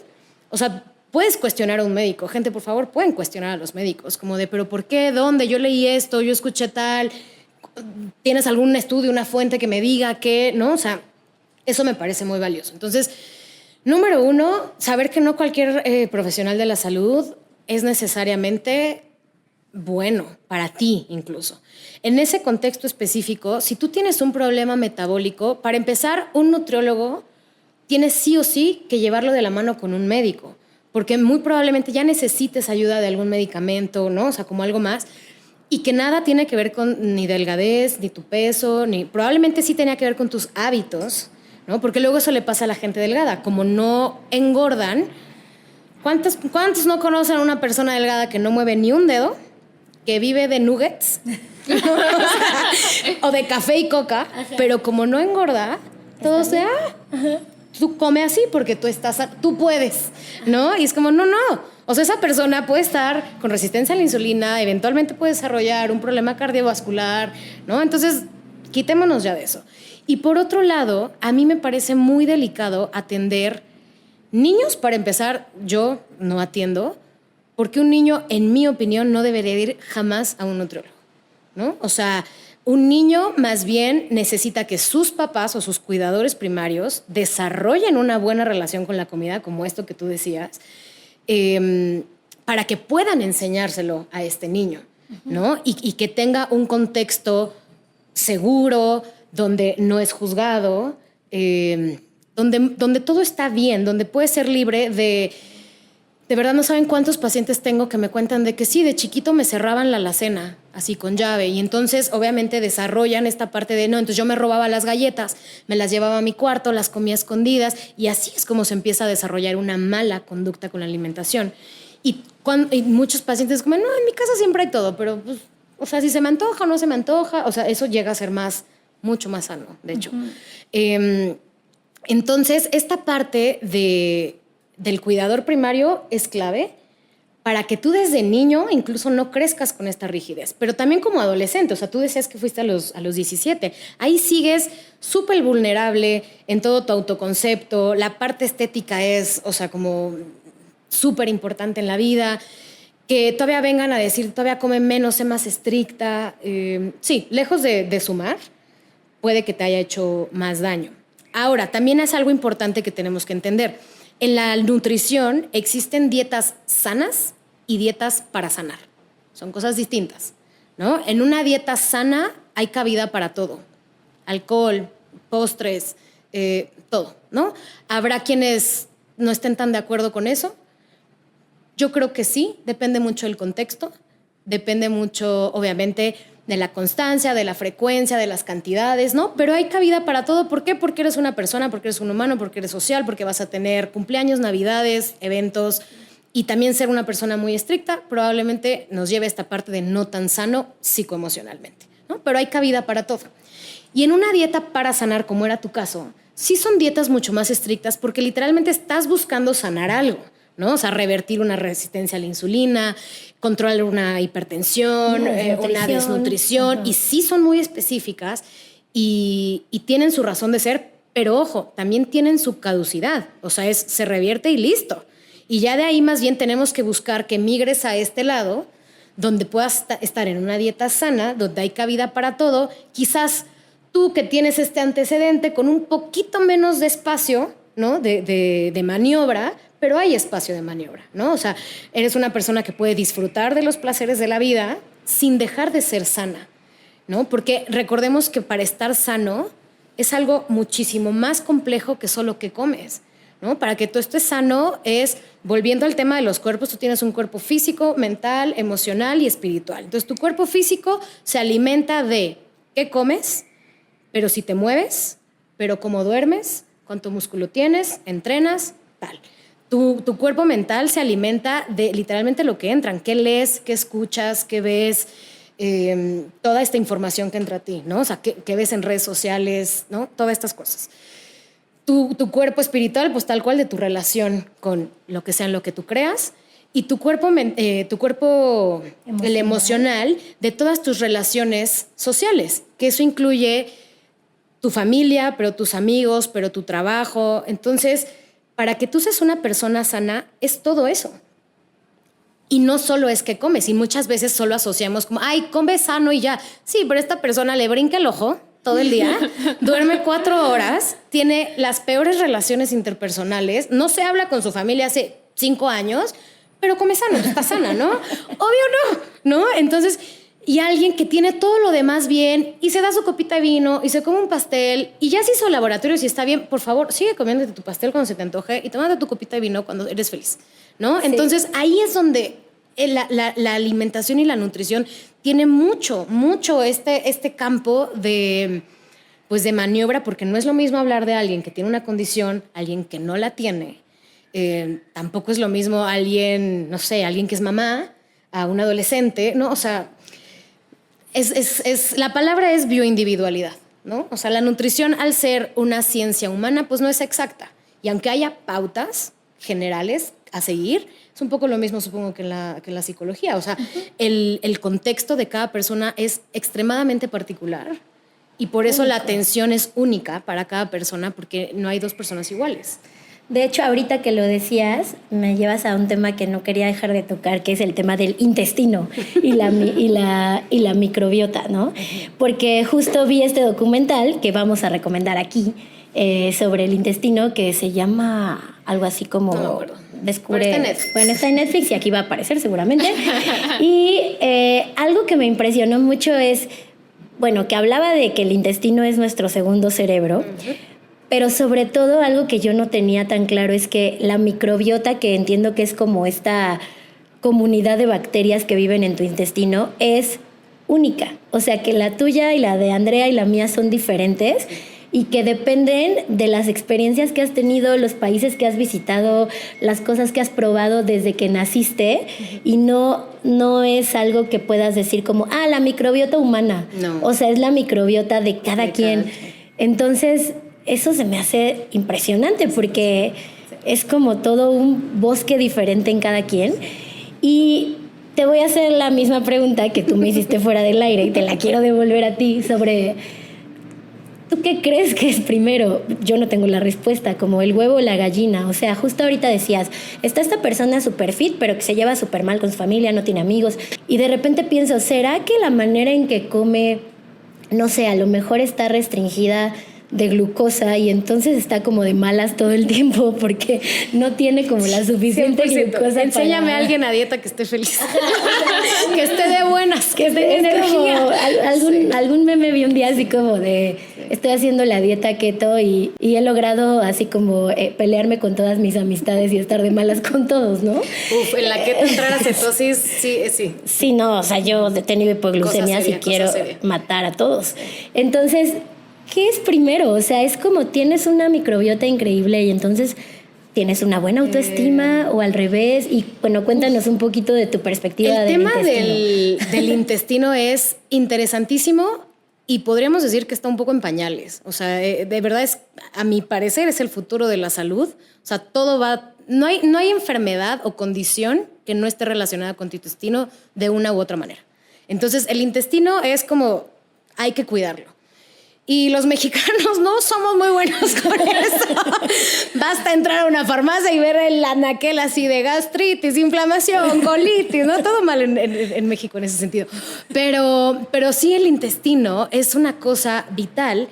o sea, puedes cuestionar a un médico. Gente, por favor, pueden cuestionar a los médicos. Como de, ¿pero por qué? ¿Dónde? Yo leí esto, yo escuché tal. ¿Tienes algún estudio, una fuente que me diga que? ¿No? O sea, eso me parece muy valioso. Entonces, número 1, saber que no cualquier profesional de la salud es necesariamente bueno para ti incluso. En ese contexto específico, si tú tienes un problema metabólico, para empezar, un nutriólogo tiene sí o sí que llevarlo de la mano con un médico, porque muy probablemente ya necesites ayuda de algún medicamento, ¿no? O sea, como algo más, y que nada tiene que ver con ni delgadez, ni tu peso, ni probablemente sí tenía que ver con tus hábitos, ¿no? Porque luego eso le pasa a la gente delgada, como no engordan. ¿Cuántos no conocen a una persona delgada que no mueve ni un dedo, que vive de nuggets o de café y coca, pero como no engorda, todo se tú come así porque tú puedes, ¿no? Y es como, no. O sea, esa persona puede estar con resistencia a la insulina, eventualmente puede desarrollar un problema cardiovascular, ¿no? Entonces, quitémonos ya de eso. Y por otro lado, a mí me parece muy delicado atender niños. Para empezar, yo no atiendo, porque un niño, en mi opinión, no debería ir jamás a un nutriólogo, ¿no? O sea, un niño más bien necesita que sus papás o sus cuidadores primarios desarrollen una buena relación con la comida, como esto que tú decías, para que puedan enseñárselo a este niño, ¿no? Y que tenga un contexto seguro, donde no es juzgado, donde todo está bien, donde puede ser libre de... De verdad no saben cuántos pacientes tengo que me cuentan de que sí, de chiquito me cerraban la alacena, así con llave, y entonces obviamente desarrollan esta parte de, no, entonces yo me robaba las galletas, me las llevaba a mi cuarto, las comía escondidas, y así es como se empieza a desarrollar una mala conducta con la alimentación. Y muchos pacientes como, no, en mi casa siempre hay todo, pero pues, o sea, si se me antoja o no se me antoja, o sea, eso llega a ser mucho más sano, de hecho. Entonces, esta parte del cuidador primario es clave para que tú desde niño incluso no crezcas con esta rigidez, pero también como adolescente. O sea, tú decías que fuiste a los 17. Ahí sigues súper vulnerable en todo tu autoconcepto. La parte estética es, o sea, como súper importante en la vida. Que todavía vengan a decir, todavía come menos, sé más estricta. Sí, lejos de sumar, puede que te haya hecho más daño. Ahora, también es algo importante que tenemos que entender. En la nutrición existen dietas sanas y dietas para sanar. Son cosas distintas, ¿no? En una dieta sana hay cabida para todo. Alcohol, postres, todo, ¿no? ¿Habrá quienes no estén tan de acuerdo con eso? Yo creo que sí, depende mucho del contexto, depende mucho, obviamente, de la constancia, de la frecuencia, de las cantidades, ¿no? Pero hay cabida para todo. ¿Por qué? Porque eres una persona, porque eres un humano, porque eres social, porque vas a tener cumpleaños, navidades, eventos, y también ser una persona muy estricta probablemente nos lleve a esta parte de no tan sano psicoemocionalmente, ¿no? Pero hay cabida para todo. Y en una dieta para sanar, como era tu caso, sí son dietas mucho más estrictas porque literalmente estás buscando sanar algo, ¿no? O sea, revertir una resistencia a la insulina, controlar una hipertensión, una desnutrición, y sí son muy específicas y tienen su razón de ser, pero ojo, también tienen su caducidad, o sea, se revierte y listo. Y ya de ahí más bien tenemos que buscar que migres a este lado, donde puedas estar en una dieta sana, donde hay cabida para todo. Quizás tú que tienes este antecedente con un poquito menos de espacio, ¿no? de maniobra, pero hay espacio de maniobra, ¿no? O sea, eres una persona que puede disfrutar de los placeres de la vida sin dejar de ser sana, ¿no? Porque recordemos que para estar sano es algo muchísimo más complejo que solo qué comes, ¿no? Para que tú estés sano es, volviendo al tema de los cuerpos, tú tienes un cuerpo físico, mental, emocional y espiritual. Entonces, tu cuerpo físico se alimenta de qué comes, pero si te mueves, pero cómo duermes, cuánto músculo tienes, entrenas, tal. Tu cuerpo mental se alimenta de literalmente lo que entran, qué lees, qué escuchas, qué ves, toda esta información que entra a ti, ¿no? O sea, qué ves en redes sociales, ¿no? Todas estas cosas. Tu cuerpo espiritual, pues tal cual de tu relación con lo que sea en lo que tú creas. y tu cuerpo el emocional, de todas tus relaciones sociales, que eso incluye tu familia, pero tus amigos, pero tu trabajo. Entonces, para que tú seas una persona sana, es todo eso. Y no solo es que comes, y muchas veces solo asociamos como, ay, come sano y ya. Sí, pero esta persona le brinca el ojo todo el día, duerme 4 horas, tiene las peores relaciones interpersonales, no se habla con su familia hace 5 años, pero come sano, está sana, ¿no? Obvio no, ¿no? Entonces, y alguien que tiene todo lo demás bien y se da su copita de vino y se come un pastel y ya se hizo laboratorios y está bien, por favor, sigue comiéndote tu pastel cuando se te antoje y tomándote tu copita de vino cuando eres feliz, ¿no? Sí. Entonces, ahí es donde la alimentación y la nutrición tiene mucho este campo de maniobra, porque no es lo mismo hablar de alguien que tiene una condición, alguien que no la tiene. Tampoco es lo mismo alguien que es mamá, a un adolescente, ¿no? O sea, la palabra es bioindividualidad, ¿no? O sea, la nutrición, al ser una ciencia humana, pues no es exacta. Y aunque haya pautas generales a seguir, es un poco lo mismo, supongo, que en la psicología. O sea, el contexto de cada persona es extremadamente particular y por eso la atención es única para cada persona, porque no hay 2 personas iguales. De hecho, ahorita que lo decías, me llevas a un tema que no quería dejar de tocar, que es el tema del intestino y la microbiota, ¿no? Porque justo vi este documental que vamos a recomendar aquí sobre el intestino, que se llama algo así como... No me acuerdo. Descubre... Bueno, está en Netflix y aquí va a aparecer seguramente. Y algo que me impresionó mucho es, bueno, que hablaba de que el intestino es nuestro segundo cerebro. Uh-huh. Pero sobre todo algo que yo no tenía tan claro es que la microbiota, que entiendo que es como esta comunidad de bacterias que viven en tu intestino, es única. O sea, que la tuya y la de Andrea y la mía son diferentes y que dependen de las experiencias que has tenido, los países que has visitado, las cosas que has probado desde que naciste. Y no es algo que puedas decir como, la microbiota humana. No. O sea, es la microbiota de cada quien. Entonces... eso se me hace impresionante porque es como todo un bosque diferente en cada quien. Y te voy a hacer la misma pregunta que tú me hiciste fuera del aire y te la quiero devolver a ti sobre... ¿Tú qué crees que es primero? Yo no tengo la respuesta, como el huevo o la gallina. O sea, justo ahorita decías, está esta persona súper fit, pero que se lleva súper mal con su familia, no tiene amigos. Y de repente pienso, ¿será que la manera en que come, no sé, a lo mejor está restringida de glucosa y entonces está como de malas todo el tiempo porque no tiene como la suficiente 100%. Glucosa? Enséñame a alguien a dieta que esté feliz. Que esté de buenas, que esté de energía. Algún meme vi un día así como de estoy haciendo la dieta keto y he logrado así como pelearme con todas mis amistades y estar de malas con todos, ¿no? En la keto entrar a cetosis, sí. Sí, no, o sea, yo he tenido hipoglucemia y quiero matar a todos. Entonces, ¿qué es primero? O sea, es como tienes una microbiota increíble y entonces tienes una buena autoestima o al revés. Y bueno, cuéntanos un poquito de tu perspectiva del intestino. El tema del intestino es interesantísimo y podríamos decir que está un poco en pañales. O sea, de verdad a mi parecer, es el futuro de la salud. O sea, todo va... No hay enfermedad o condición que no esté relacionada con tu intestino de una u otra manera. Entonces, el intestino es como... hay que cuidarlo. Y los mexicanos no somos muy buenos con eso. Basta entrar a una farmacia y ver el anaquel así de gastritis, inflamación, colitis, ¿no? Todo mal en México en ese sentido. Pero sí, el intestino es una cosa vital.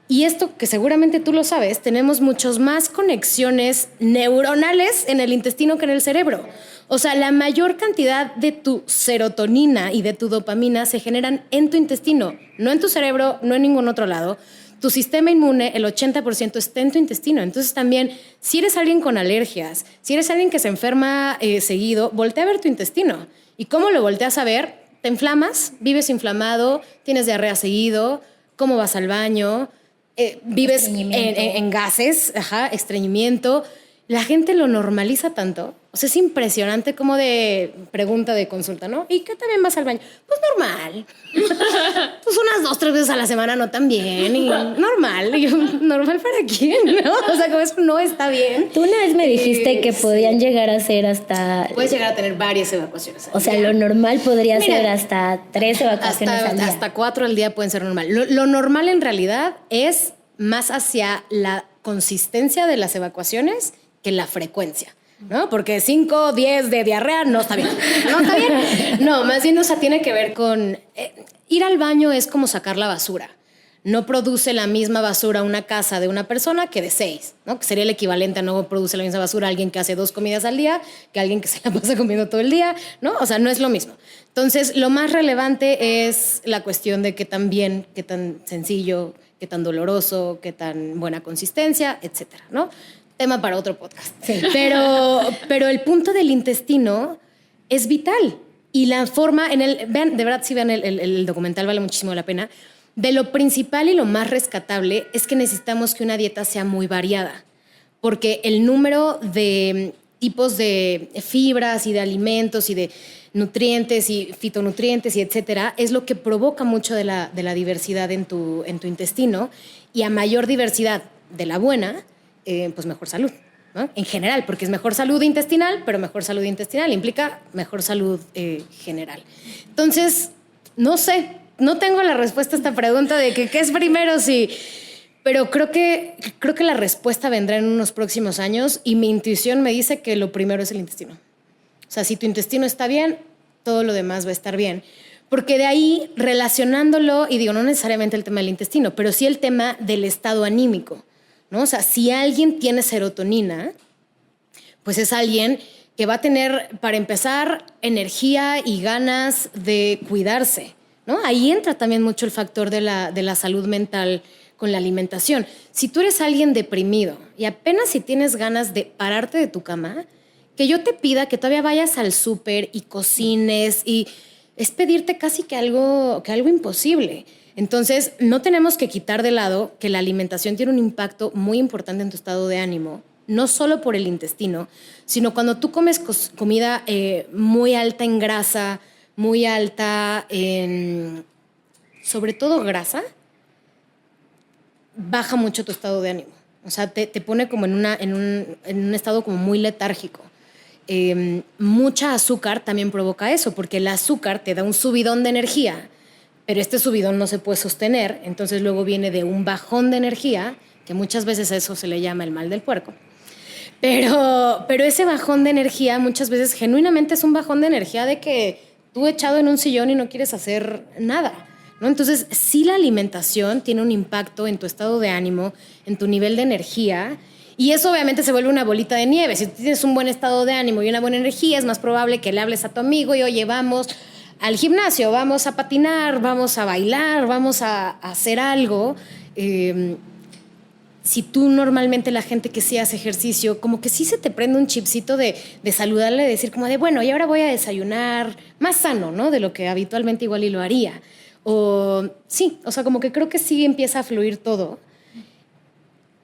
Y esto, que seguramente tú lo sabes, tenemos muchas más conexiones neuronales en el intestino que en el cerebro. O sea, la mayor cantidad de tu serotonina y de tu dopamina se generan en tu intestino, no en tu cerebro, no en ningún otro lado. Tu sistema inmune, el 80% está en tu intestino. Entonces también, si eres alguien con alergias, si eres alguien que se enferma seguido, voltea a ver tu intestino. ¿Y cómo lo volteas a ver? Te inflamas, vives inflamado, tienes diarrea seguido, cómo vas al baño, vives en gases, estreñimiento. la gente lo normaliza tanto. O sea, es impresionante como de pregunta de consulta, ¿no? ¿Y qué también vas al baño? Pues normal. Pues unas 2, 3 veces a la semana no tan bien. Y normal. Y yo, ¿normal para quién? ¿No? O sea, como eso no está bien. Tú una vez me dijiste que podían llegar a ser hasta... Puedes llegar a tener varias evacuaciones. O sea, lo normal podría ser hasta 3 evacuaciones al día. Hasta 4 al día pueden ser normal. Lo normal en realidad es más hacia la consistencia de las evacuaciones que la frecuencia, ¿no? Porque 5, 10 de diarrea no está bien. No está bien. No, más bien, o sea, tiene que ver con... ir al baño es como sacar la basura. No produce la misma basura una casa de una persona que de 6, ¿no? Que sería el equivalente a no produce la misma basura alguien que hace 2 comidas al día que alguien que se la pasa comiendo todo el día, ¿no? O sea, no es lo mismo. Entonces, lo más relevante es la cuestión de qué tan bien, qué tan sencillo, qué tan doloroso, qué tan buena consistencia, etcétera, ¿no? Tema para otro podcast. Sí. Pero el punto del intestino es vital. Y la forma, vean, de verdad, si vean el documental, vale muchísimo la pena. De lo principal y lo más rescatable es que necesitamos que una dieta sea muy variada. Porque el número de tipos de fibras y de alimentos y de nutrientes y fitonutrientes y etcétera es lo que provoca mucho de la diversidad en tu intestino. Y a mayor diversidad de la buena, pues mejor salud, ¿no? En general, porque es mejor salud intestinal, pero mejor salud intestinal implica mejor salud general. Entonces, no sé, no tengo la respuesta a esta pregunta de que qué es primero, sí, pero creo que la respuesta vendrá en unos próximos años y mi intuición me dice que lo primero es el intestino. O sea, si tu intestino está bien, todo lo demás va a estar bien. Porque de ahí, relacionándolo, y digo, no necesariamente el tema del intestino, pero sí el tema del estado anímico, ¿no? O sea, si alguien tiene serotonina, pues es alguien que va a tener, para empezar, energía y ganas de cuidarse, ¿no? Ahí entra también mucho el factor de la salud mental con la alimentación. Si tú eres alguien deprimido y apenas si tienes ganas de pararte de tu cama, que yo te pida que todavía vayas al súper y cocines y es pedirte casi que algo imposible. Entonces, no tenemos que quitar de lado que la alimentación tiene un impacto muy importante en tu estado de ánimo, no solo por el intestino, sino cuando tú comes comida muy alta en grasa, muy alta en, sobre todo grasa, baja mucho tu estado de ánimo. O sea, te pone como en un estado como muy letárgico. Mucha azúcar también provoca eso, porque el azúcar te da un subidón de energía, pero este subidón no se puede sostener, entonces luego viene de un bajón de energía, que muchas veces a eso se le llama el mal del puerco. Pero ese bajón de energía muchas veces genuinamente es un bajón de energía de que tú echado en un sillón y no quieres hacer nada, ¿no? Entonces, sí, la alimentación tiene un impacto en tu estado de ánimo, en tu nivel de energía, y eso obviamente se vuelve una bolita de nieve. Si tienes un buen estado de ánimo y una buena energía, es más probable que le hables a tu amigo y, oye, vamos al gimnasio, vamos a patinar, vamos a bailar, vamos a hacer algo. Si tú normalmente, la gente que sí hace ejercicio, como que sí se te prende un chipcito de saludarle, de decir como de, bueno, y ahora voy a desayunar más sano, ¿no? De lo que habitualmente igual y lo haría. O sí, o sea, como que creo que sí empieza a fluir todo.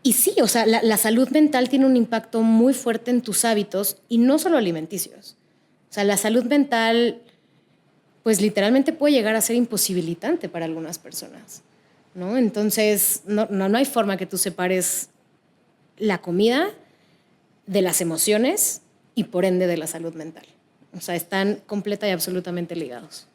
Y sí, o sea, la salud mental tiene un impacto muy fuerte en tus hábitos y no solo alimenticios. O sea, la salud mental, pues literalmente puede llegar a ser imposibilitante para algunas personas, ¿no? Entonces, no hay forma que tú separes la comida de las emociones y por ende de la salud mental. O sea, están completa y absolutamente ligados.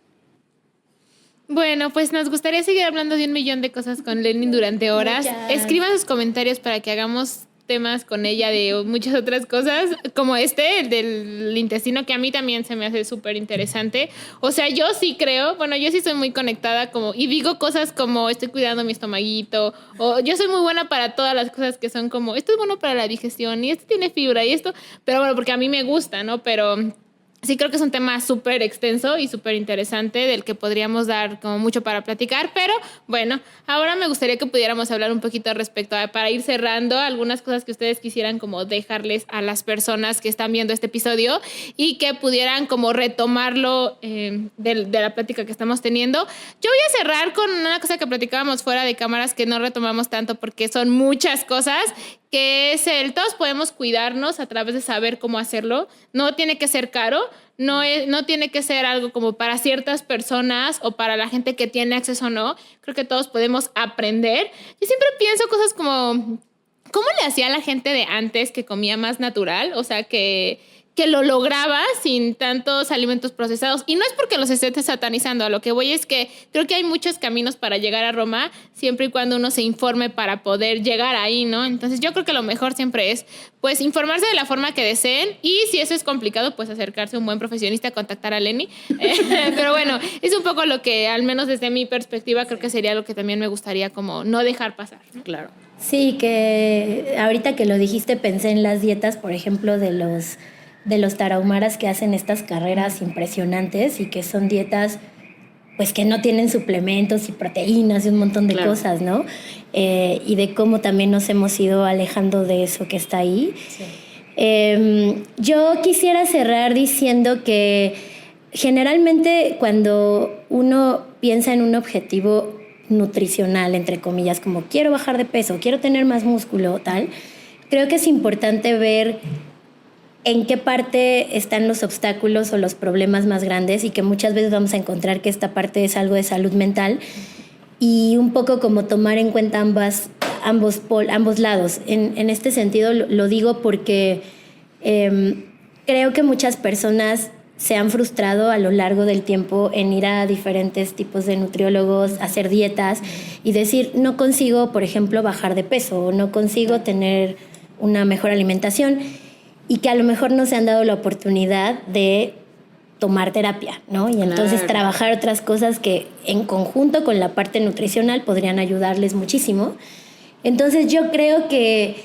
Bueno, pues nos gustaría seguir hablando de 1,000,000 de cosas con Lenin durante horas. Muchas. Escriban sus comentarios para que hagamos temas con ella de muchas otras cosas, como el del intestino, que a mí también se me hace súper interesante. O sea, yo sí creo, bueno, yo sí soy muy conectada y digo cosas como estoy cuidando mi estomaguito, o yo soy muy buena para todas las cosas que son como esto es bueno para la digestión y esto tiene fibra y esto, pero bueno, porque a mí me gusta, ¿no? Pero sí creo que es un tema súper extenso y súper interesante del que podríamos dar como mucho para platicar, pero bueno, ahora me gustaría que pudiéramos hablar un poquito respecto a, para ir cerrando, algunas cosas que ustedes quisieran como dejarles a las personas que están viendo este episodio y que pudieran como retomarlo de la plática que estamos teniendo. Yo voy a cerrar con una cosa que platicábamos fuera de cámaras que no retomamos tanto porque son muchas cosas, que es todos podemos cuidarnos a través de saber cómo hacerlo. No tiene que ser caro, no tiene que ser algo como para ciertas personas o para la gente que tiene acceso o no. Creo que todos podemos aprender. Yo siempre pienso cosas como, ¿cómo le hacía a la gente de antes que comía más natural? O sea, que lo lograba sin tantos alimentos procesados. Y no es porque los esté satanizando, a lo que voy es que creo que hay muchos caminos para llegar a Roma, siempre y cuando uno se informe para poder llegar ahí, ¿no? Entonces yo creo que lo mejor siempre es, pues, informarse de la forma que deseen, y si eso es complicado, pues acercarse a un buen profesionista, contactar a Lenny. Pero bueno, es un poco lo que, al menos desde mi perspectiva, creo que sería lo que también me gustaría como no dejar pasar, ¿no? Claro. Sí, que ahorita que lo dijiste pensé en las dietas, por ejemplo, de los tarahumaras que hacen estas carreras impresionantes y que son dietas pues que no tienen suplementos y proteínas y un montón de cosas, ¿no? Y de cómo también nos hemos ido alejando de eso que está ahí. Sí. Yo quisiera cerrar diciendo que generalmente cuando uno piensa en un objetivo nutricional, entre comillas, como quiero bajar de peso, quiero tener más músculo, tal, creo que es importante ver en qué parte están los obstáculos o los problemas más grandes, y que muchas veces vamos a encontrar que esta parte es algo de salud mental, y un poco como tomar en cuenta ambos lados. En este sentido lo digo porque creo que muchas personas se han frustrado a lo largo del tiempo en ir a diferentes tipos de nutriólogos, hacer dietas y decir, no consigo, por ejemplo, bajar de peso, o no consigo tener una mejor alimentación, y que a lo mejor no se han dado la oportunidad de tomar terapia, ¿no? Y entonces trabajar otras cosas que en conjunto con la parte nutricional podrían ayudarles muchísimo. Entonces yo creo que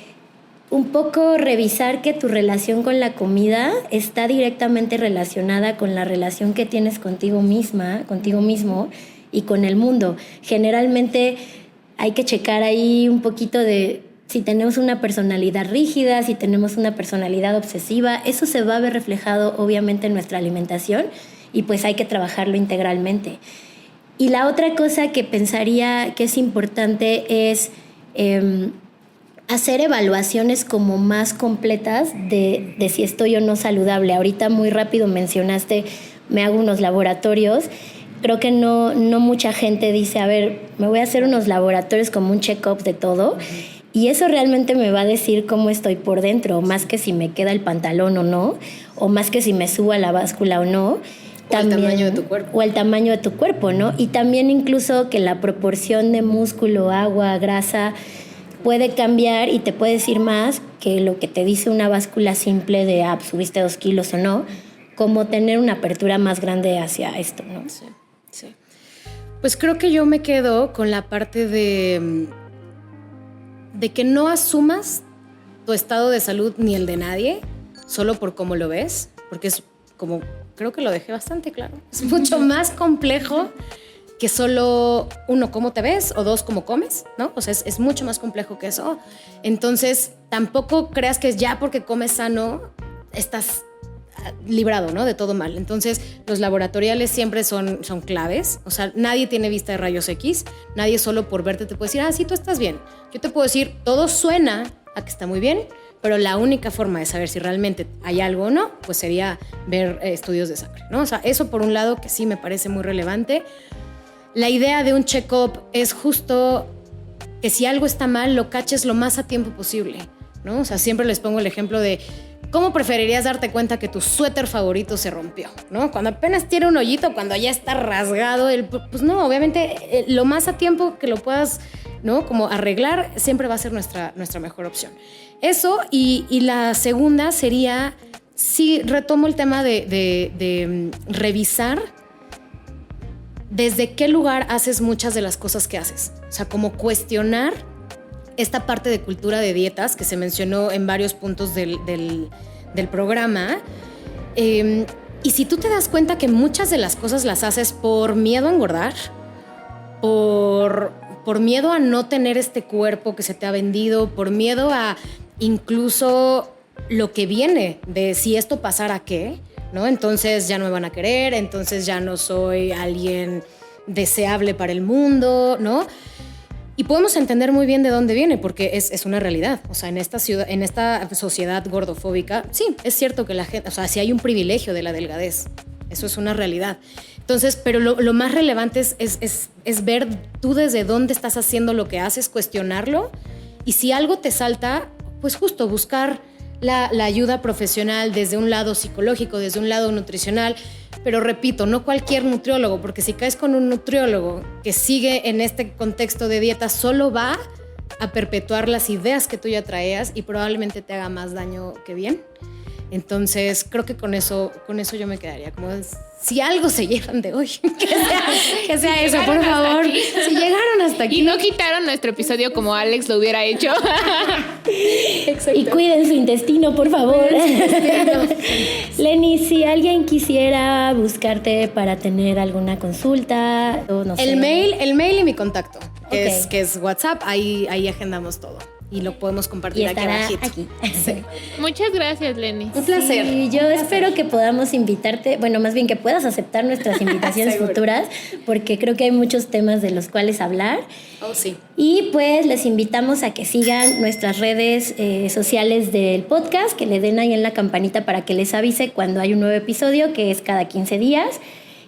un poco revisar que tu relación con la comida está directamente relacionada con la relación que tienes contigo misma, contigo mismo y con el mundo. Generalmente hay que checar ahí un poquito de si tenemos una personalidad rígida, si tenemos una personalidad obsesiva. Eso se va a ver reflejado obviamente en nuestra alimentación, y pues hay que trabajarlo integralmente. Y la otra cosa que pensaría que es importante es hacer evaluaciones como más completas de si estoy o no saludable. Ahorita muy rápido mencionaste, me hago unos laboratorios. Creo que no mucha gente dice, a ver, me voy a hacer unos laboratorios como un check-up de todo. Y eso realmente me va a decir cómo estoy por dentro, más que si me queda el pantalón o no, o más que si me subo a la báscula o no. También, el tamaño de tu cuerpo. O el tamaño de tu cuerpo, ¿no? Y también incluso que la proporción de músculo, agua, grasa puede cambiar y te puede decir más que lo que te dice una báscula simple de, subiste 2 kilos o no, como tener una apertura más grande hacia esto, ¿no? Sí, sí. Pues creo que yo me quedo con la parte de que no asumas tu estado de salud ni el de nadie solo por cómo lo ves, porque es como, creo que lo dejé bastante claro, es mucho más complejo que solo, 1, cómo te ves, o 2, cómo comes, ¿no? O sea, es mucho más complejo que eso. Entonces, tampoco creas que ya porque comes sano estás librado, ¿no? De todo mal. Entonces, los laboratoriales siempre son claves. O sea, nadie tiene vista de rayos X. Nadie solo por verte te puede decir, sí, tú estás bien. Yo te puedo decir, todo suena a que está muy bien, pero la única forma de saber si realmente hay algo o no, pues sería ver estudios de sangre, ¿no? O sea, eso por un lado que sí me parece muy relevante. La idea de un check-up es justo que si algo está mal, lo caches lo más a tiempo posible, ¿no? O sea, siempre les pongo el ejemplo de ¿cómo preferirías darte cuenta que tu suéter favorito se rompió, ¿no? Cuando apenas tiene un hoyito, cuando ya está rasgado, pues no, obviamente lo más a tiempo que lo puedas, ¿no? Como arreglar, siempre va a ser nuestra mejor opción. Eso, y la segunda sería, sí, retomo el tema de revisar desde qué lugar haces muchas de las cosas que haces. O sea, como cuestionar esta parte de cultura de dietas que se mencionó en varios puntos del programa. Y si tú te das cuenta que muchas de las cosas las haces por miedo a engordar, por miedo a no tener este cuerpo que se te ha vendido, por miedo a incluso lo que viene de si esto pasara, ¿qué? ¿No? Entonces ya no me van a querer, entonces ya no soy alguien deseable para el mundo, ¿no? Y podemos entender muy bien de dónde viene, porque es una realidad. O sea, en esta sociedad gordofóbica, sí, es cierto que la gente, o sea, sí hay un privilegio de la delgadez. Eso es una realidad. Entonces, pero lo más relevante es ver tú desde dónde estás haciendo lo que haces, cuestionarlo. Y si algo te salta, pues justo buscar la ayuda profesional desde un lado psicológico, desde un lado nutricional. Pero repito, no cualquier nutriólogo, porque si caes con un nutriólogo que sigue en este contexto de dieta, solo va a perpetuar las ideas que tú ya traías y probablemente te haga más daño que bien. Entonces, creo que con eso yo me quedaría. Como si algo se llevan de hoy, que sea Si eso, por favor. Si llegaron hasta aquí. Y no quitaron nuestro episodio como Alex lo hubiera hecho. Y cuiden su intestino, por favor. Lenny, si alguien quisiera buscarte para tener alguna consulta, o no sé. El mail y mi contacto, Ok. que es WhatsApp, ahí agendamos todo. Y lo podemos compartir Y aquí estará abajito. aquí. Sí. Muchas gracias, Lenny. Un placer. Y yo espero que podamos invitarte, bueno, más bien que puedas aceptar nuestras invitaciones Seguro. futuras, porque creo que hay muchos temas de los cuales hablar. Oh, sí. Y pues les invitamos a que sigan nuestras redes sociales del podcast, que le den ahí en la campanita para que les avise cuando hay un nuevo episodio, que es cada 15 días.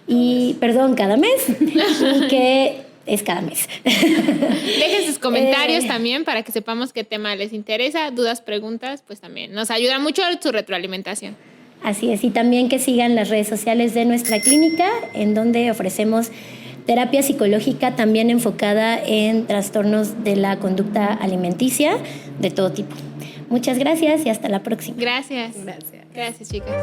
Y, perdón, cada mes. Y que es cada mes. Dejen sus comentarios también para que sepamos qué tema les interesa. Dudas, preguntas, pues también nos ayuda mucho su retroalimentación. Así es, y también que sigan las redes sociales de nuestra clínica, en donde ofrecemos terapia psicológica también enfocada en trastornos de la conducta alimenticia de todo tipo. Muchas gracias y hasta la próxima. Gracias. Gracias. Gracias, chicas.